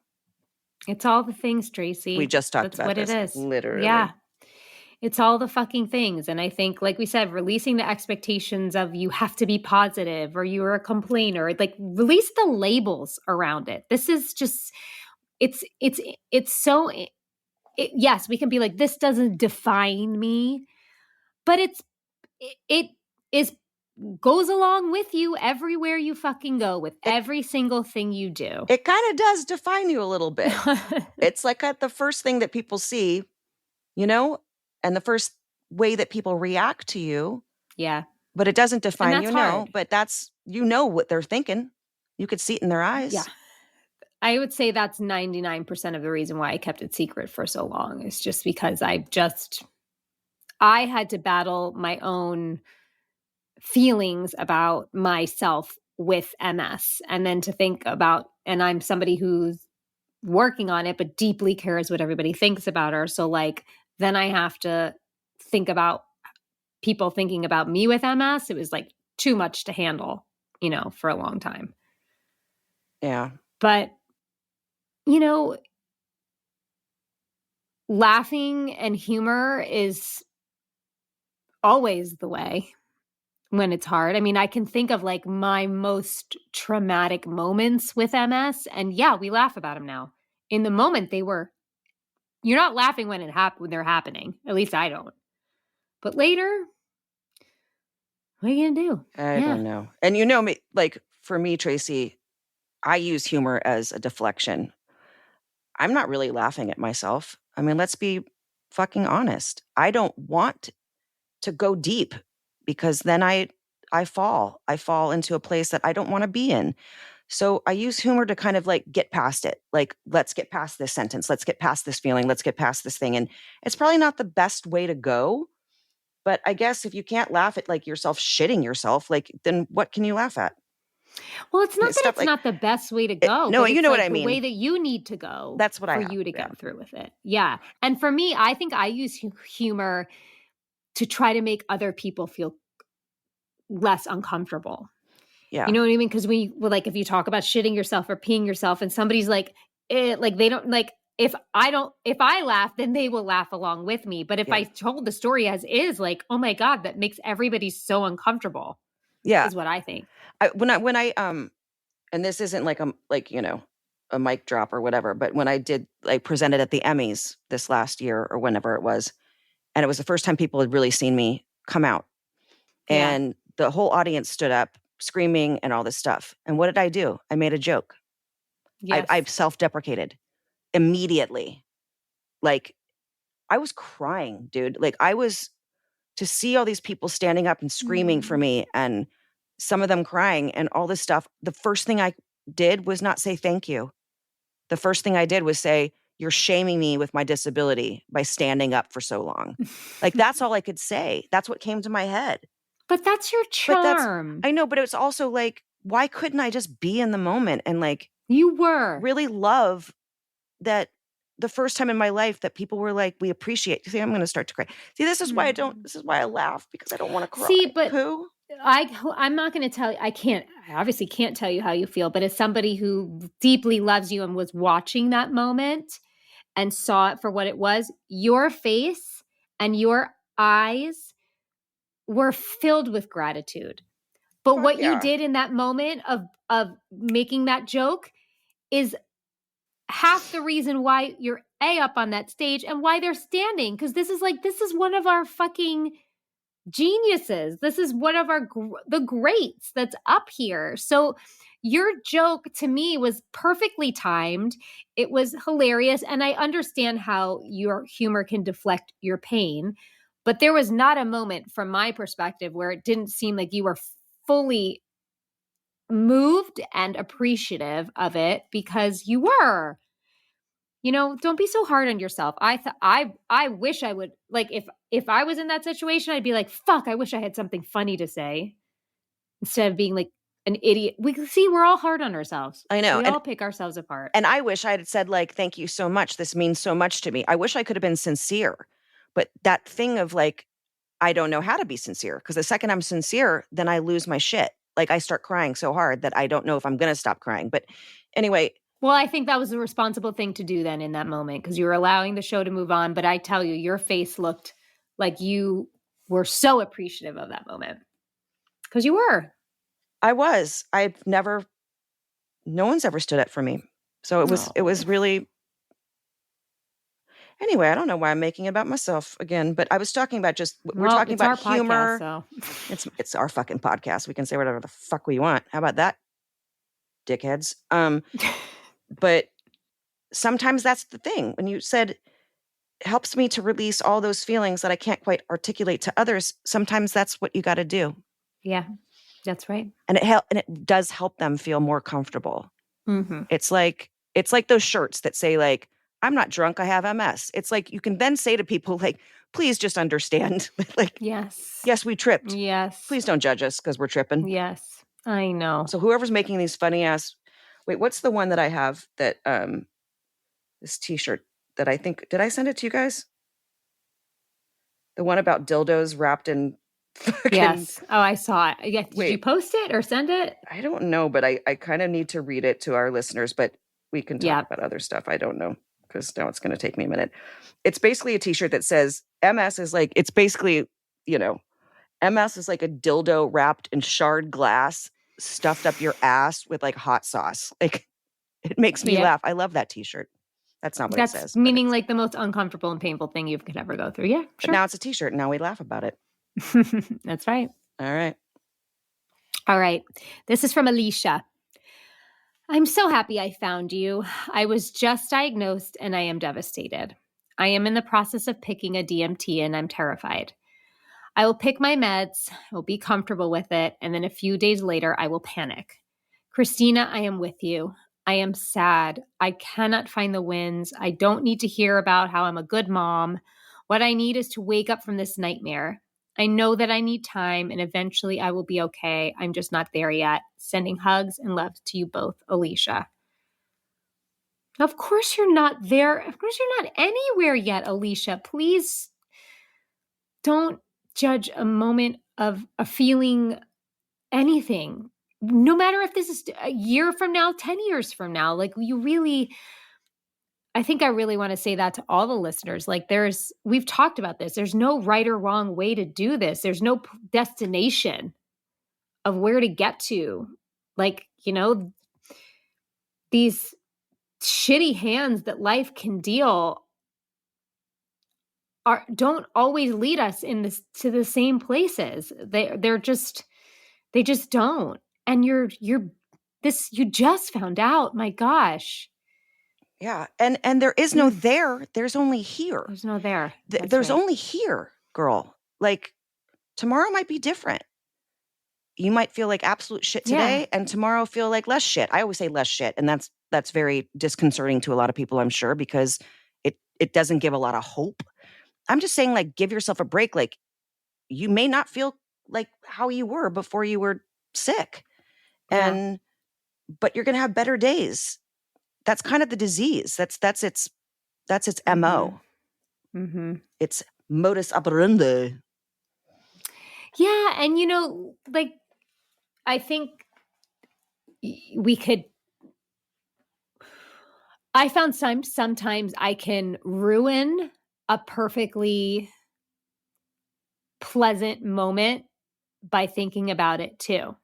It's all the things, Tracy.
We just talked
That's
about
what
this.
it is.
Literally.
Yeah. It's all the fucking things. And I think, like we said, releasing the expectations of you have to be positive or you're a complainer, like release the labels around it. This is just, it's so, yes, we can be like, this doesn't define me, but it is goes along with you everywhere you fucking go with every single thing you do.
It kind of does define you a little bit. It's like the first thing that people see, you know, and the first way that people react to you.
Yeah.
But it doesn't define you,
hard.
but that's, what they're thinking. You could see it in their eyes.
Yeah. I would say that's 99% of the reason why I kept it secret for so long. It's just because I had to battle my own feelings about myself with MS. And then to think about, and I'm somebody who's working on it, but deeply cares what everybody thinks about her. So like, then I have to think about people thinking about me with MS. It was like too much to handle, for a long time.
Yeah.
But, laughing and humor is always the way when it's hard. I mean, I can think of like my most traumatic moments with MS, and yeah, we laugh about them now. In the moment, you're not laughing when when they're happening. At least I don't. But later, what are you gonna do?
I don't know. And me, like for me, Tracy, I use humor as a deflection. I'm not really laughing at myself. I mean, let's be fucking honest. I don't want to go deep because then I fall. I fall into a place that I don't want to be in. So I use humor to kind of like get past it. Like, let's get past this sentence. Let's get past this feeling. Let's get past this thing. And it's probably not the best way to go. But I guess if you can't laugh at like yourself shitting yourself, like then what can you laugh at?
Well, it's not that
Stuff
it's
like
not the best way to go.
no,
but
you
it's
know what
like
I
the
mean.
way that you need to go.
That's what
for
I have,
you to
yeah.
get through with it. Yeah. And for me, I think I use humor to try to make other people feel less uncomfortable.
Yeah.
You know what I mean? Because like if you talk about shitting yourself or peeing yourself, and somebody's like, like they don't like. If I laugh, then they will laugh along with me. But if
Yeah.
I told the story as is, like, oh my God, that makes everybody so uncomfortable.
Yeah.
Is what I think.
When I and this isn't like a mic drop or whatever, but when I did like presented at the Emmys this last year or whenever it was, and it was the first time people had really seen me come out,
Yeah.
and the whole audience stood up screaming and all this stuff. And what did I do? I made a joke.
Yes.
I self-deprecated immediately. Like I was crying, dude. Like I was to see all these people standing up and screaming for me, and some of them crying and all this stuff. The first thing I did was not say thank you. The first thing I did was say, you're shaming me with my disability by standing up for so long. Like that's all I could say. That's what came to my head.
But that's your charm.
I know, but it's also like, why couldn't I just be in the moment and like
you were
really love that the first time in my life that people were like, we appreciate. See, I'm going to start to cry. See, this is why this is why I laugh, because I don't want to cry.
See, but
Pooh?
I'm not going to tell you, I obviously can't tell you how you feel, but as somebody who deeply loves you and was watching that moment and saw it for what it was, your face and your eyes were filled with gratitude. But
Fuck
what
yeah.
you did in that moment of making that joke is half the reason why you're up on that stage and why they're standing. Because this is one of our fucking geniuses. This is one of the greats that's up here. So your joke to me was perfectly timed. It was hilarious. And I understand how your humor can deflect your pain. But there was not a moment from my perspective where it didn't seem like you were fully moved and appreciative of it, because you were. Don't be so hard on yourself. I wish I would, like, if I was in that situation, I'd be like, fuck, I wish I had something funny to say instead of being like an idiot. We're all hard on ourselves.
I know.
We all pick ourselves apart.
And I wish I had said like, thank you so much. This means so much to me. I wish I could have been sincere, but that thing of like, I don't know how to be sincere, because the second I'm sincere, then I lose my shit. Like I start crying so hard that I don't know if I'm going to stop crying. But anyway.
Well, I think that was the responsible thing to do then in that moment, because you were allowing the show to move on. But I tell you, your face looked like you were so appreciative of that moment, because you were.
I was. No one's ever stood up for me. So it was really. Anyway, I don't know why I'm making it about myself again, but I was talking about we're talking about humor.
Podcast, so.
It's our fucking podcast. We can say whatever the fuck we want. How about that, dickheads? But sometimes that's the thing. When you said it helps me to release all those feelings that I can't quite articulate to others, sometimes that's what you got to do.
Yeah, that's right.
And it does help them feel more comfortable.
Mm-hmm.
It's like those shirts that say like, I'm not drunk, I have MS. It's like you can then say to people like, please just understand. Like, yes, we tripped.
Yes.
Please don't judge us because we're tripping.
Yes, I know.
So whoever's making these funny ass, wait, what's the one that I have that, this t-shirt that I think, did I send it to you guys? The one about dildos wrapped in fucking.
Yes. Oh, I saw it. Yeah. Did you post it or send it?
I don't know, but I kind of need to read it to our listeners, but we can talk about other stuff. I don't know, because now it's going to take me a minute. It's basically a t-shirt that says MS is like, it's basically, MS is like a dildo wrapped in shard glass stuffed up your ass with like hot sauce. Like it makes me laugh. I love that t-shirt. That's not what it says.
Meaning like the most uncomfortable and painful thing you could ever go through. Yeah,
sure. But now it's a t-shirt and now we laugh about it.
That's right.
All right.
All right. This is from Alicia. I'm so happy I found you. I was just diagnosed and I am devastated. I am in the process of picking a DMT and I'm terrified. I will pick my meds, I will be comfortable with it, and then a few days later I will panic. Christina, I am with you. I am sad. I cannot find the wins. I don't need to hear about how I'm a good mom. What I need is to wake up from this nightmare. I know that I need time and eventually I will be okay. I'm just not there yet. Sending hugs and love to you both, Alicia. Of course you're not there. Of course you're not anywhere yet, Alicia. Please don't judge a moment of a feeling anything. No matter if this is a year from now, 10 years from now, like you really, I think I really want to say that to all the listeners. Like we've talked about this. There's no right or wrong way to do this. There's no destination of where to get to. Like, these shitty hands that life can deal don't always lead us to the same places. They just don't. And you just found out. My gosh.
Yeah. And there is no there. There's only here.
There's no there.
There's only here, girl. Like tomorrow might be different. You might feel like absolute shit today and tomorrow feel like less shit. I always say less shit. And that's very disconcerting to a lot of people, I'm sure, because it doesn't give a lot of hope. I'm just saying, like, give yourself a break. Like, you may not feel like how you were before you were sick. But you're going to have better days. That's kind of the disease. That's its MO.
Mm-hmm.
It's modus operandi.
Yeah. And, like, I think I found sometimes I can ruin a perfectly pleasant moment by thinking about it too.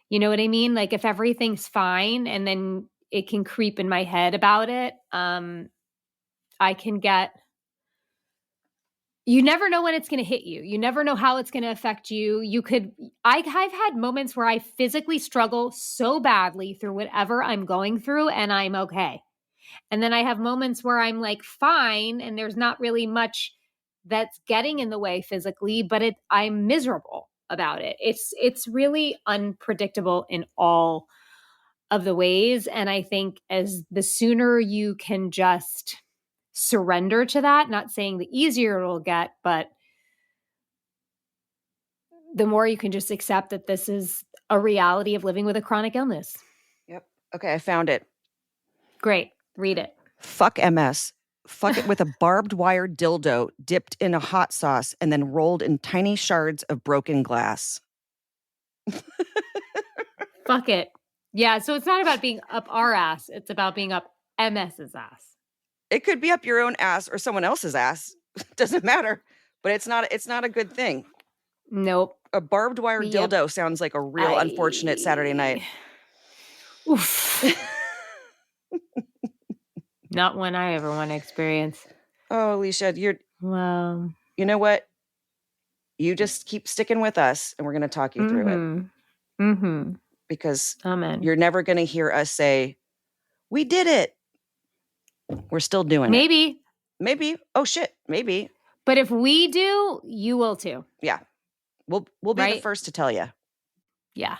You know what I mean? Like if everything's fine and then it can creep in my head about it, I can get, you never know when it's going to hit you. You never know how it's going to affect you. I've had moments where I physically struggle so badly through whatever I'm going through and I'm okay. And then I have moments where I'm like fine and there's not really much that's getting in the way physically, but I'm miserable about it. It's really unpredictable in all of the ways. And I think as the sooner you can just surrender to that, not saying the easier it'll get, but the more you can just accept that this is a reality of living with a chronic illness.
Yep. Okay, I found it.
Great. Read it.
Fuck MS. Fuck it with a barbed wire dildo dipped in a hot sauce and then rolled in tiny shards of broken glass.
Fuck it. Yeah, so it's not about being up our ass. It's about being up MS's ass.
It could be up your own ass or someone else's ass. Doesn't matter. But it's not a good thing.
Nope.
A barbed wire dildo sounds like a real unfortunate Saturday night.
Oof. Not one I ever want to experience.
Oh, Alicia, you know what? You just keep sticking with us and we're going to talk you through it.
Mm-hmm.
Because
Amen.
You're never going to hear us say, we did it. We're still doing it. Maybe. Oh, shit. Maybe.
But if we do, you will too.
Yeah. We'll be the first to tell you.
Yeah.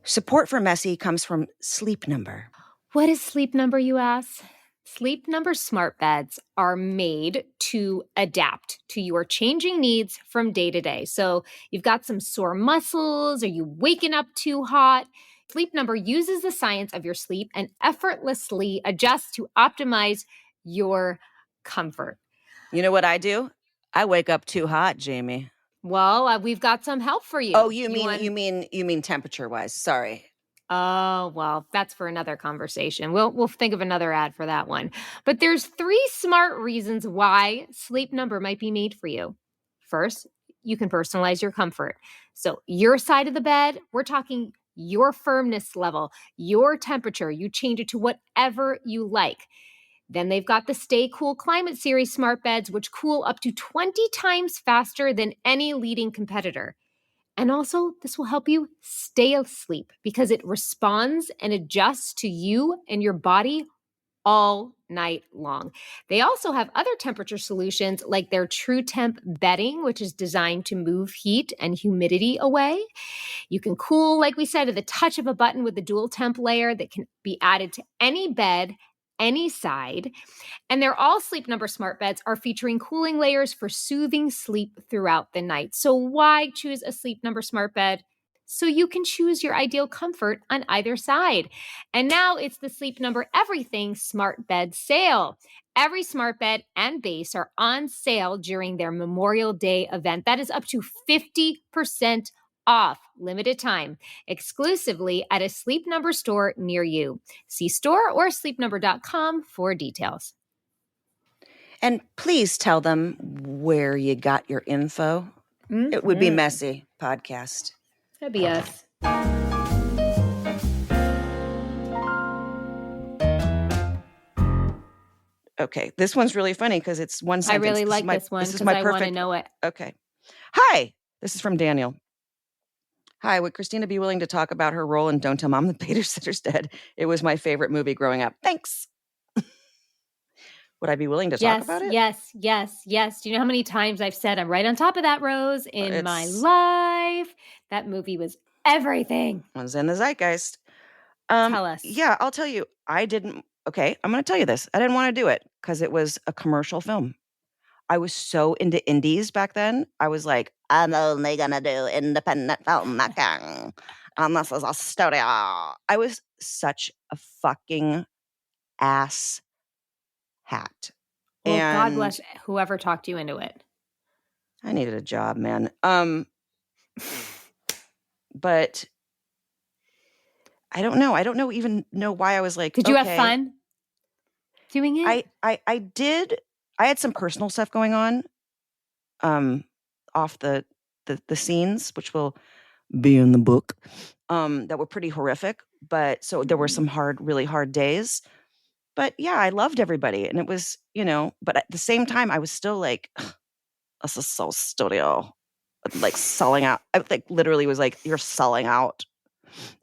Support for Messy comes from Sleep Number.
What is Sleep Number, you ask? Sleep Number smart beds are made to adapt to your changing needs from day to day. So you've got some sore muscles, are you waking up too hot? Sleep Number uses the science of your sleep and effortlessly adjusts to optimize your comfort.
You know what I do? I wake up too hot, Jamie.
Well, we've got some help for you.
Oh, you mean temperature-wise. Sorry.
Oh, well, that's for another conversation. We'll think of another ad for that one. But there's 3 smart reasons why Sleep Number might be made for you. First, you can personalize your comfort. So your side of the bed, we're talking your firmness level, your temperature. You change it to whatever you like. Then they've got the Stay Cool Climate Series smart beds, which cool up to 20 times faster than any leading competitor. And also, this will help you stay asleep because it responds and adjusts to you and your body all night long. They also have other temperature solutions like their True Temp bedding, which is designed to move heat and humidity away. You can cool, like we said, at the touch of a button with the dual temp layer that can be added to any bed, any side. And their all Sleep Number smart beds are featuring cooling layers for soothing sleep throughout the night. So why choose a Sleep Number smart bed? So you can choose your ideal comfort on either side. And now it's the Sleep Number Everything Smart Bed Sale. Every smart bed and base are on sale during their Memorial Day event. That is up to 50% off, limited time, exclusively at a Sleep Number store near you. See store or sleepnumber.com for details.
And please tell them where you got your info.
Mm-hmm.
It would be messy podcast.
That'd be us.
Okay, this one's really funny because it's one sentence.
I really like this one because I want to know it.
Okay. Hi, this is from Daniel. Hi, would Christina be willing to talk about her role in Don't Tell Mom the Babysitter's Dead? It was my favorite movie growing up. Thanks. Would I be willing to talk about it?
Yes. Do you know how many times I've said I'm right on top of that, Rose, in my life? That movie was everything.
It was in the zeitgeist.
Tell us.
Yeah, I'll tell you. I didn't. Okay, I'm going to tell you this. I didn't want to do it because it was a commercial film. I was so into indies back then. I was like, I'm only going to do independent filmmaking. And this is a studio. I was such a fucking ass hat.
Well, God bless whoever talked you into it.
I needed a job, man. But I don't know. I don't even know why I was like,
Did you have fun doing it?
I did. I had some personal stuff going on off the scenes, which will be in the book, that were pretty horrific. But so there were some really hard days. But yeah, I loved everybody. And it was, but at the same time, I was still like, this is so studio. Like selling out. I like literally was like, you're selling out.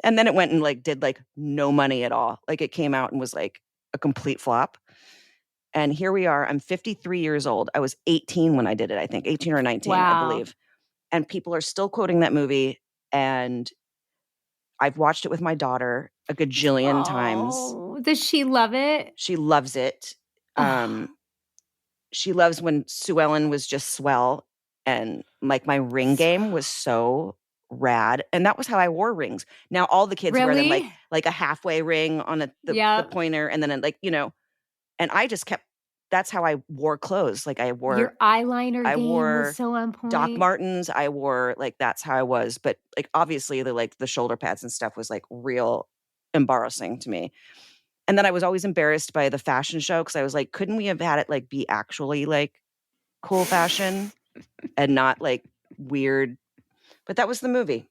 And then it went and like did like no money at all. Like it came out and was like a complete flop. And here we are. I'm 53 years old. I was 18 when I did it, I think 18 or 19,
wow.
I believe. And people are still quoting that movie. And I've watched it with my daughter a gajillion times.
Does she love it?
She loves it. She loves when Sue Ellen was just swell. And like my ring game was so rad. And that was how I wore rings. Now all the kids wear them like a halfway ring on the pointer. And then like, and I just kept, that's how I wore clothes. Like I wore
your eyeliner game was so on point.
Doc Martens. I wore like, that's how I was. But like, obviously the shoulder pads and stuff was like real embarrassing to me. And then I was always embarrassed by the fashion show. Cause I was like, couldn't we have had it like be actually like cool fashion and not like weird? But that was the movie.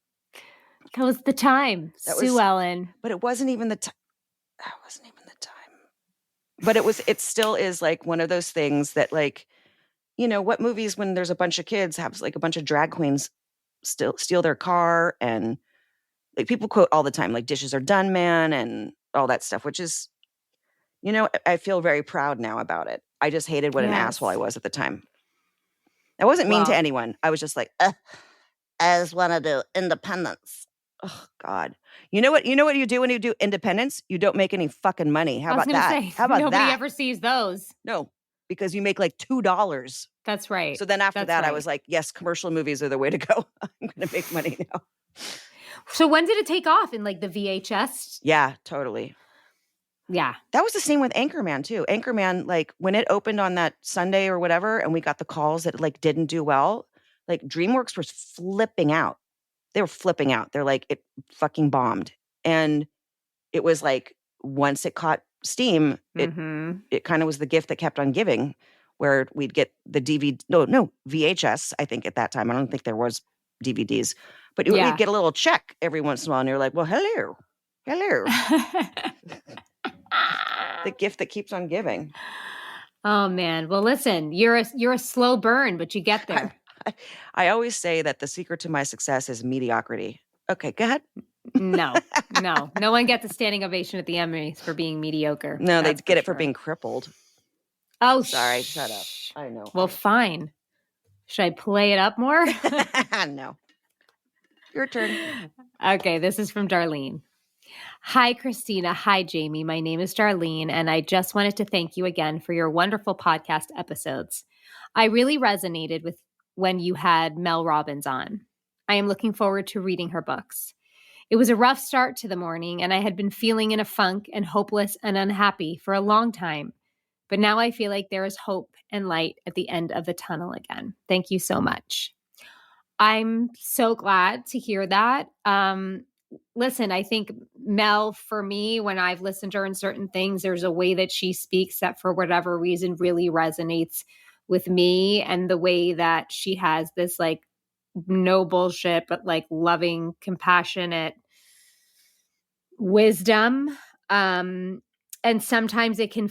That was the time. Sue Ellen.
But it wasn't even the time. That wasn't even the time. But it still is like one of those things that like, what movies when there's a bunch of kids have like a bunch of drag queens still steal their car and like people quote all the time, like dishes are done, man, and all that stuff, which is, I feel very proud now about it. I just hated what an asshole I was at the time. I wasn't mean to anyone. I was just like, I just want to do independence. Oh God. You know what you do when you do independence? You don't make any fucking money. How about that? How about
nobody
that?
Nobody ever sees those.
No, because you make like $2.
That's right.
So then after that, I was like, yes, commercial movies are the way to go. I'm going to make money now.
So when did it take off in like the VHS?
Yeah, totally.
Yeah.
That was the same with Anchorman too. Anchorman, like when it opened on that Sunday or whatever, and we got the calls that it like didn't do well, like DreamWorks was flipping out. They were flipping out. They're like, it fucking bombed. And it was like, once it caught steam, it kind of was the gift that kept on giving, where we'd get the VHS, I think at that time. I don't think there was DVDs. But we'd get a little check every once in a while. And you're like, well, hello. The gift that keeps on giving.
Oh, man. Well, listen, you're a slow burn, but you get there.
I always say that the secret to my success is mediocrity. Okay, go ahead.
No one gets a standing ovation at the Emmys for being mediocre.
No, they
That's
get it
sure.
for being crippled.
Oh,
sorry. Shut up. I know.
Well, fine. Should I play it up more?
No. Your turn.
Okay, this is from Darlene. Hi, Christina. Hi, Jamie. My name is Darlene, and I just wanted to thank you again for your wonderful podcast episodes. I really resonated with when you had Mel Robbins on. I am looking forward to reading her books. It was a rough start to the morning, and I had been feeling in a funk and hopeless and unhappy for a long time. But now I feel like there is hope and light at the end of the tunnel again. Thank you so much. I'm so glad to hear that. Listen, I think Mel, for me, when I've listened to her in certain things, there's a way that she speaks that for whatever reason really resonates with me, and the way that she has this like no bullshit, but like loving, compassionate wisdom. And sometimes it can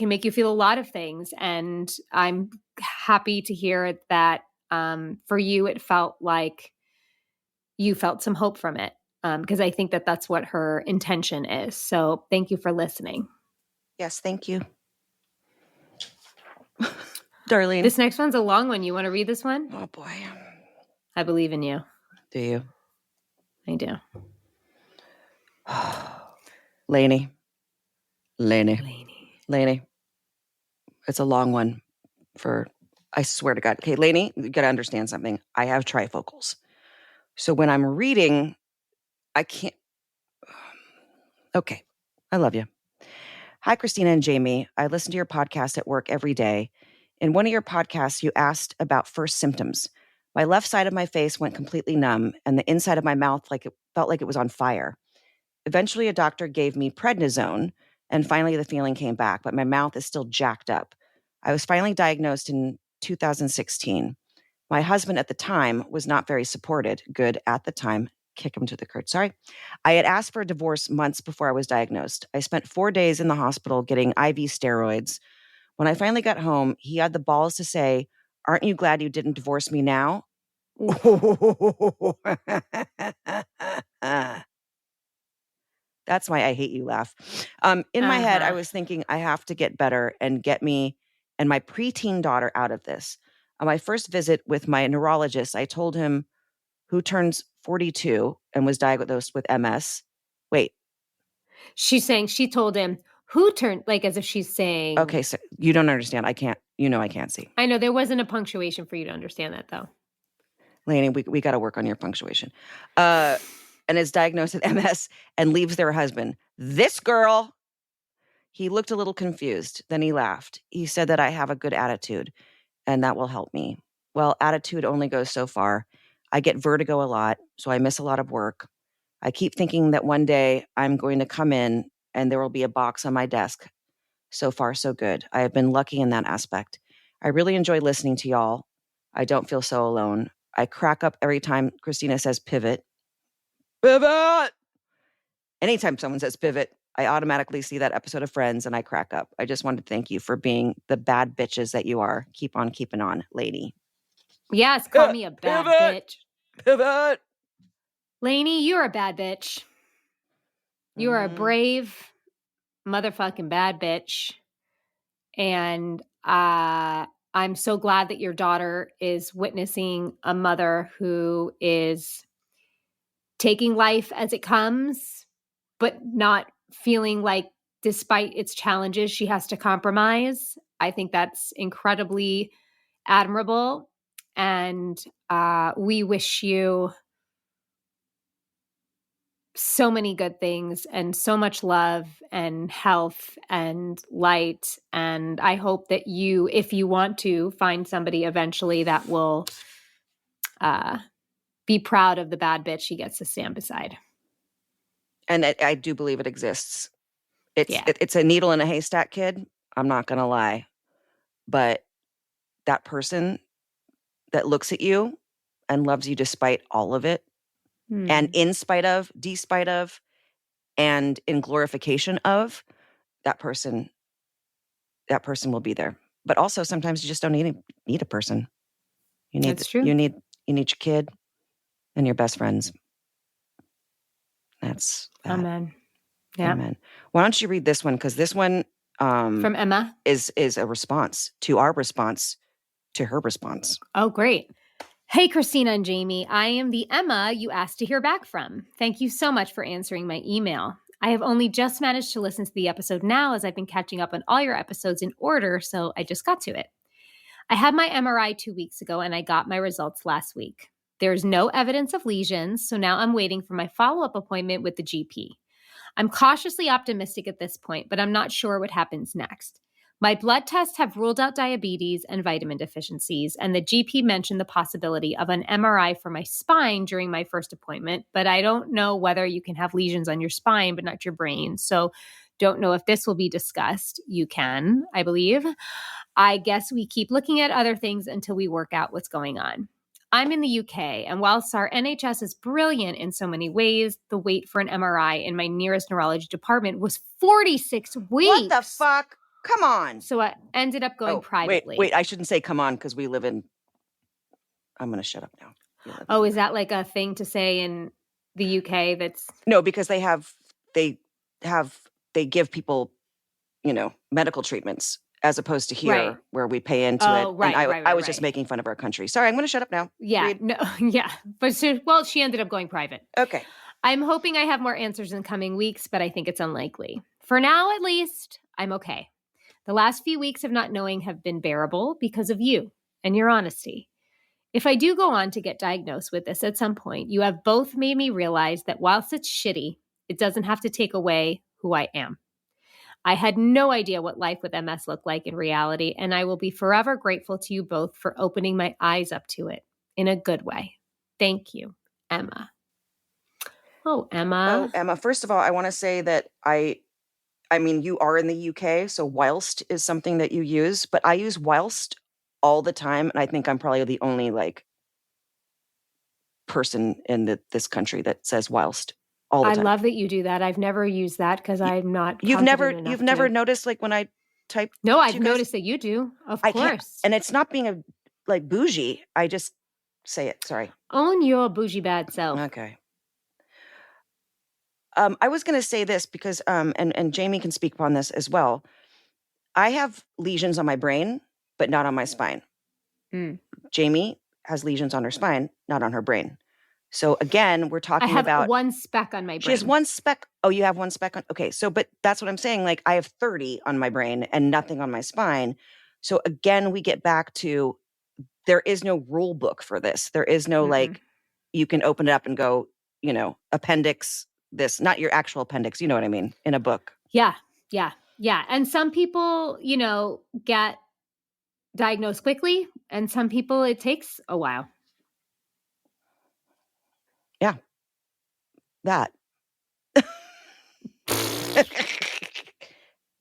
make you feel a lot of things. And I'm happy to hear that for you, it felt like you felt some hope from it. Because I think that that's what her intention is. So thank you for listening.
Yes, thank you. Darlene.
This next one's a long one. You want to read this one?
Oh, boy.
I believe in you.
Do you?
I do.
Lainey. It's a long one I swear to God. Okay, Lainey, you got to understand something. I have trifocals. So when I'm reading, I can't. Okay, I love you. Hi, Christina and Jamie. I listen to your podcast at work every day. In one of your podcasts, you asked about first symptoms. My left side of my face went completely numb, and the inside of my mouth felt like it was on fire. Eventually, a doctor gave me prednisone, and finally the feeling came back, but my mouth is still jacked up. I was finally diagnosed in 2016. My husband at the time was not very supported. Good at the time. Kick him to the curb. Sorry. I had asked for a divorce months before I was diagnosed. I spent 4 days in the hospital getting IV steroids. When I finally got home, he had the balls to say, "Aren't you glad you didn't divorce me now?" That's why I hate you laugh. In my head, I was thinking I have to get better and get me and my preteen daughter out of this. On my first visit with my neurologist, I told him, who turns 42 and was diagnosed with MS. Wait.
She's saying she told him who turned, like as if she's saying.
Okay, so you don't understand. I can't see.
I know there wasn't a punctuation for you to understand that though.
Lainey, we got to work on your punctuation. And is diagnosed with MS and leaves their husband. This girl. He looked a little confused. Then he laughed. He said that I have a good attitude and that will help me. Well, attitude only goes so far. I get vertigo a lot, so I miss a lot of work. I keep thinking that one day I'm going to come in and there will be a box on my desk. So far, so good. I have been lucky in that aspect. I really enjoy listening to y'all. I don't feel so alone. I crack up every time Christina says pivot. Pivot! Anytime someone says pivot, I automatically see that episode of Friends and I crack up. I just wanted to thank you for being the bad bitches that you are. Keep on keeping on, lady.
Yes, call me a bad bitch.
Pivot!
Lainey, you're a bad bitch. You are a brave motherfucking bad bitch. And I'm so glad that your daughter is witnessing a mother who is taking life as it comes, but not feeling like despite its challenges, she has to compromise. I think that's incredibly admirable. And we wish you so many good things and so much love and health and light. And I hope that you, if you want to, find somebody eventually that will be proud of the bad bitch she gets to stand beside.
And I do believe it exists. It's a needle in a haystack, kid. I'm not going to lie. But that person that looks at you and loves you despite all of it, and in spite of, despite of, and in glorification of, that person will be there. But also sometimes you just don't need a person. That's true. You need your kid and your best friends. That's that.
Amen. Yeah.
Amen. Why don't you read this one? Because this one
From Emma
is a response to our response to her response.
Oh, great. Hey, Christina and Jamie. I am the Emma you asked to hear back from. Thank you so much for answering my email. I have only just managed to listen to the episode now as I've been catching up on all your episodes in order, so I just got to it. I had my MRI 2 weeks ago and I got my results last week. There's no evidence of lesions, so now I'm waiting for my follow-up appointment with the GP. I'm cautiously optimistic at this point, but I'm not sure what happens next. My blood tests have ruled out diabetes and vitamin deficiencies, and the GP mentioned the possibility of an MRI for my spine during my first appointment, but I don't know whether you can have lesions on your spine but not your brain, so don't know if this will be discussed. You can, I believe. I guess we keep looking at other things until we work out what's going on. I'm in the UK, and whilst our NHS is brilliant in so many ways, the wait for an MRI in my nearest neurology department was 46 weeks.
What the fuck? Come on.
So I ended up going privately.
Wait, I shouldn't say come on because we live in... I'm going to shut up now.
Oh, is that like a thing to say in the UK that's...
No, because they give people, medical treatments as opposed to here where we pay into it.
Right,
and I was just making fun of our country. Sorry, I'm going to shut up now.
Yeah,
Read.
no, yeah. But she ended up going private.
Okay.
I'm hoping I have more answers in coming weeks, but I think it's unlikely. For now, at least, I'm okay. The last few weeks of not knowing have been bearable because of you and your honesty. If I do go on to get diagnosed with this at some point, you have both made me realize that whilst it's shitty, it doesn't have to take away who I am. I had no idea what life with MS looked like in reality, and I will be forever grateful to you both for opening my eyes up to it in a good way. Thank you, Emma. Oh, Emma.
First of all, I want to say that I mean, you are in the UK, so whilst is something that you use, but I use whilst all the time, and I think I'm probably the only person in this country that says whilst all the time.
I love that you do that. I've never used that because I'm not.
You've never noticed when I type.
No, I've noticed that you do. Of course,
and it's not being bougie. I just say it. Sorry.
Own your bougie bad self.
Okay. I was going to say this because, and Jamie can speak upon this as well. I have lesions on my brain, but not on my spine. Jamie has lesions on her spine, not on her brain. So again, we're talking about...
I have one speck on my brain.
She has one speck. Oh, you have one speck on... Okay, but that's what I'm saying. I have 30 on my brain and nothing on my spine. So again, we get back to, there is no rule book for this. There is no, you can open it up and go, appendix... this, not your actual appendix, you know what I mean, in a book.
Yeah. And some people, get diagnosed quickly, and some people it takes a while.
Yeah. That.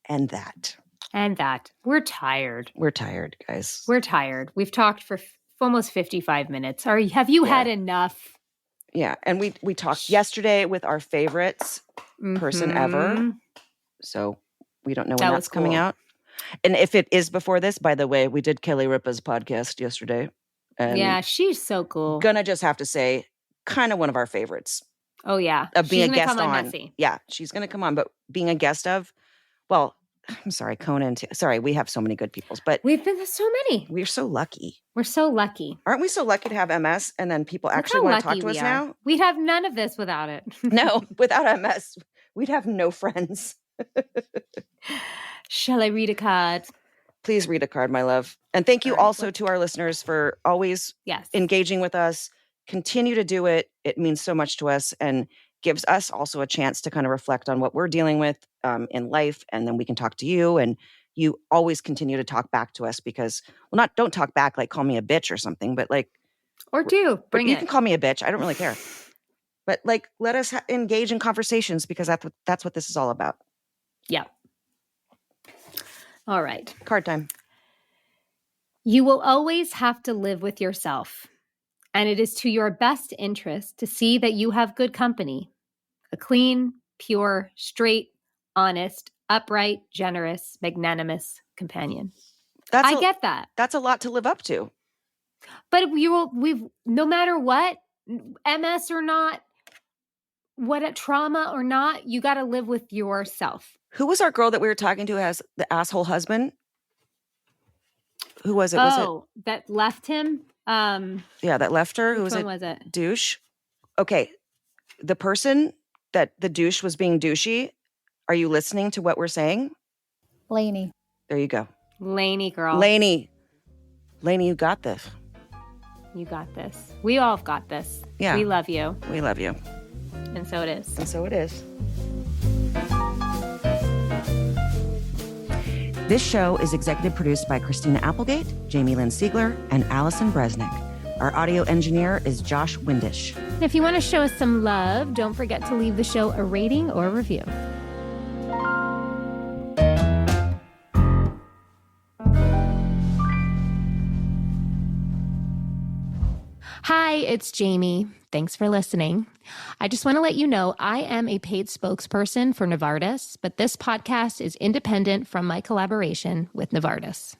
And that.
We're tired.
We're tired, guys.
We're tired. We've talked for almost 55 minutes. Have you had enough?
Yeah, and we talked yesterday with our favorites person ever. So we don't know when that's coming out. And if it is before this, by the way, we did Kelly Ripa's podcast yesterday. And
yeah, she's so cool.
Gonna just have to say, kind of one of our favorites.
Oh yeah,
of being a guest on. Yeah, she's gonna come on, but being a guest of, well, I'm sorry, Conan too. Sorry, we have so many good peoples, but
we've been so many.
We're so lucky.
We're so lucky.
Aren't we so lucky to have MS and then people actually want to talk to us now?
We'd have none of this without it.
No, without MS, we'd have no friends.
Shall I read a card?
Please read a card, my love. And thank you also to our listeners for always engaging with us. Continue to do it. It means so much to us and gives us also a chance to kind of reflect on what we're dealing with in life. And then we can talk to you, and you always continue to talk back to us because, well, don't talk back, call me a bitch or something, but
or bring it.
You can call me a bitch. I don't really care. But let us engage in conversations because that's what this is all about.
Yeah. All right.
Card time.
You will always have to live with yourself, and it is to your best interest to see that you have good company, a clean, pure, straight, honest, upright, generous, magnanimous companion. I get that.
That's a lot to live up to.
But we've no matter what, MS or not, what trauma or not, you got to live with yourself.
Who was our girl that we were talking to who has the asshole husband? Who was it? Was
it that left him?
Yeah, that left her. Who was
one
it?
Was it?
Douche. Okay. The person that the douche was being douchey, are you listening to what we're saying?
Lainey.
There you go.
Lainey, girl.
Lainey, you got this.
You got this. We all have got this.
Yeah.
We love you.
We love you.
And so it is.
And so it is. This show is executive produced by Christina Applegate, Jamie-Lynn Sigler, and Allison Bresnick. Our audio engineer is Josh Windisch.
And if you want to show us some love, don't forget to leave the show a rating or review. Hi, it's Jamie. Thanks for listening. I just want to let you know I am a paid spokesperson for Novartis, but this podcast is independent from my collaboration with Novartis.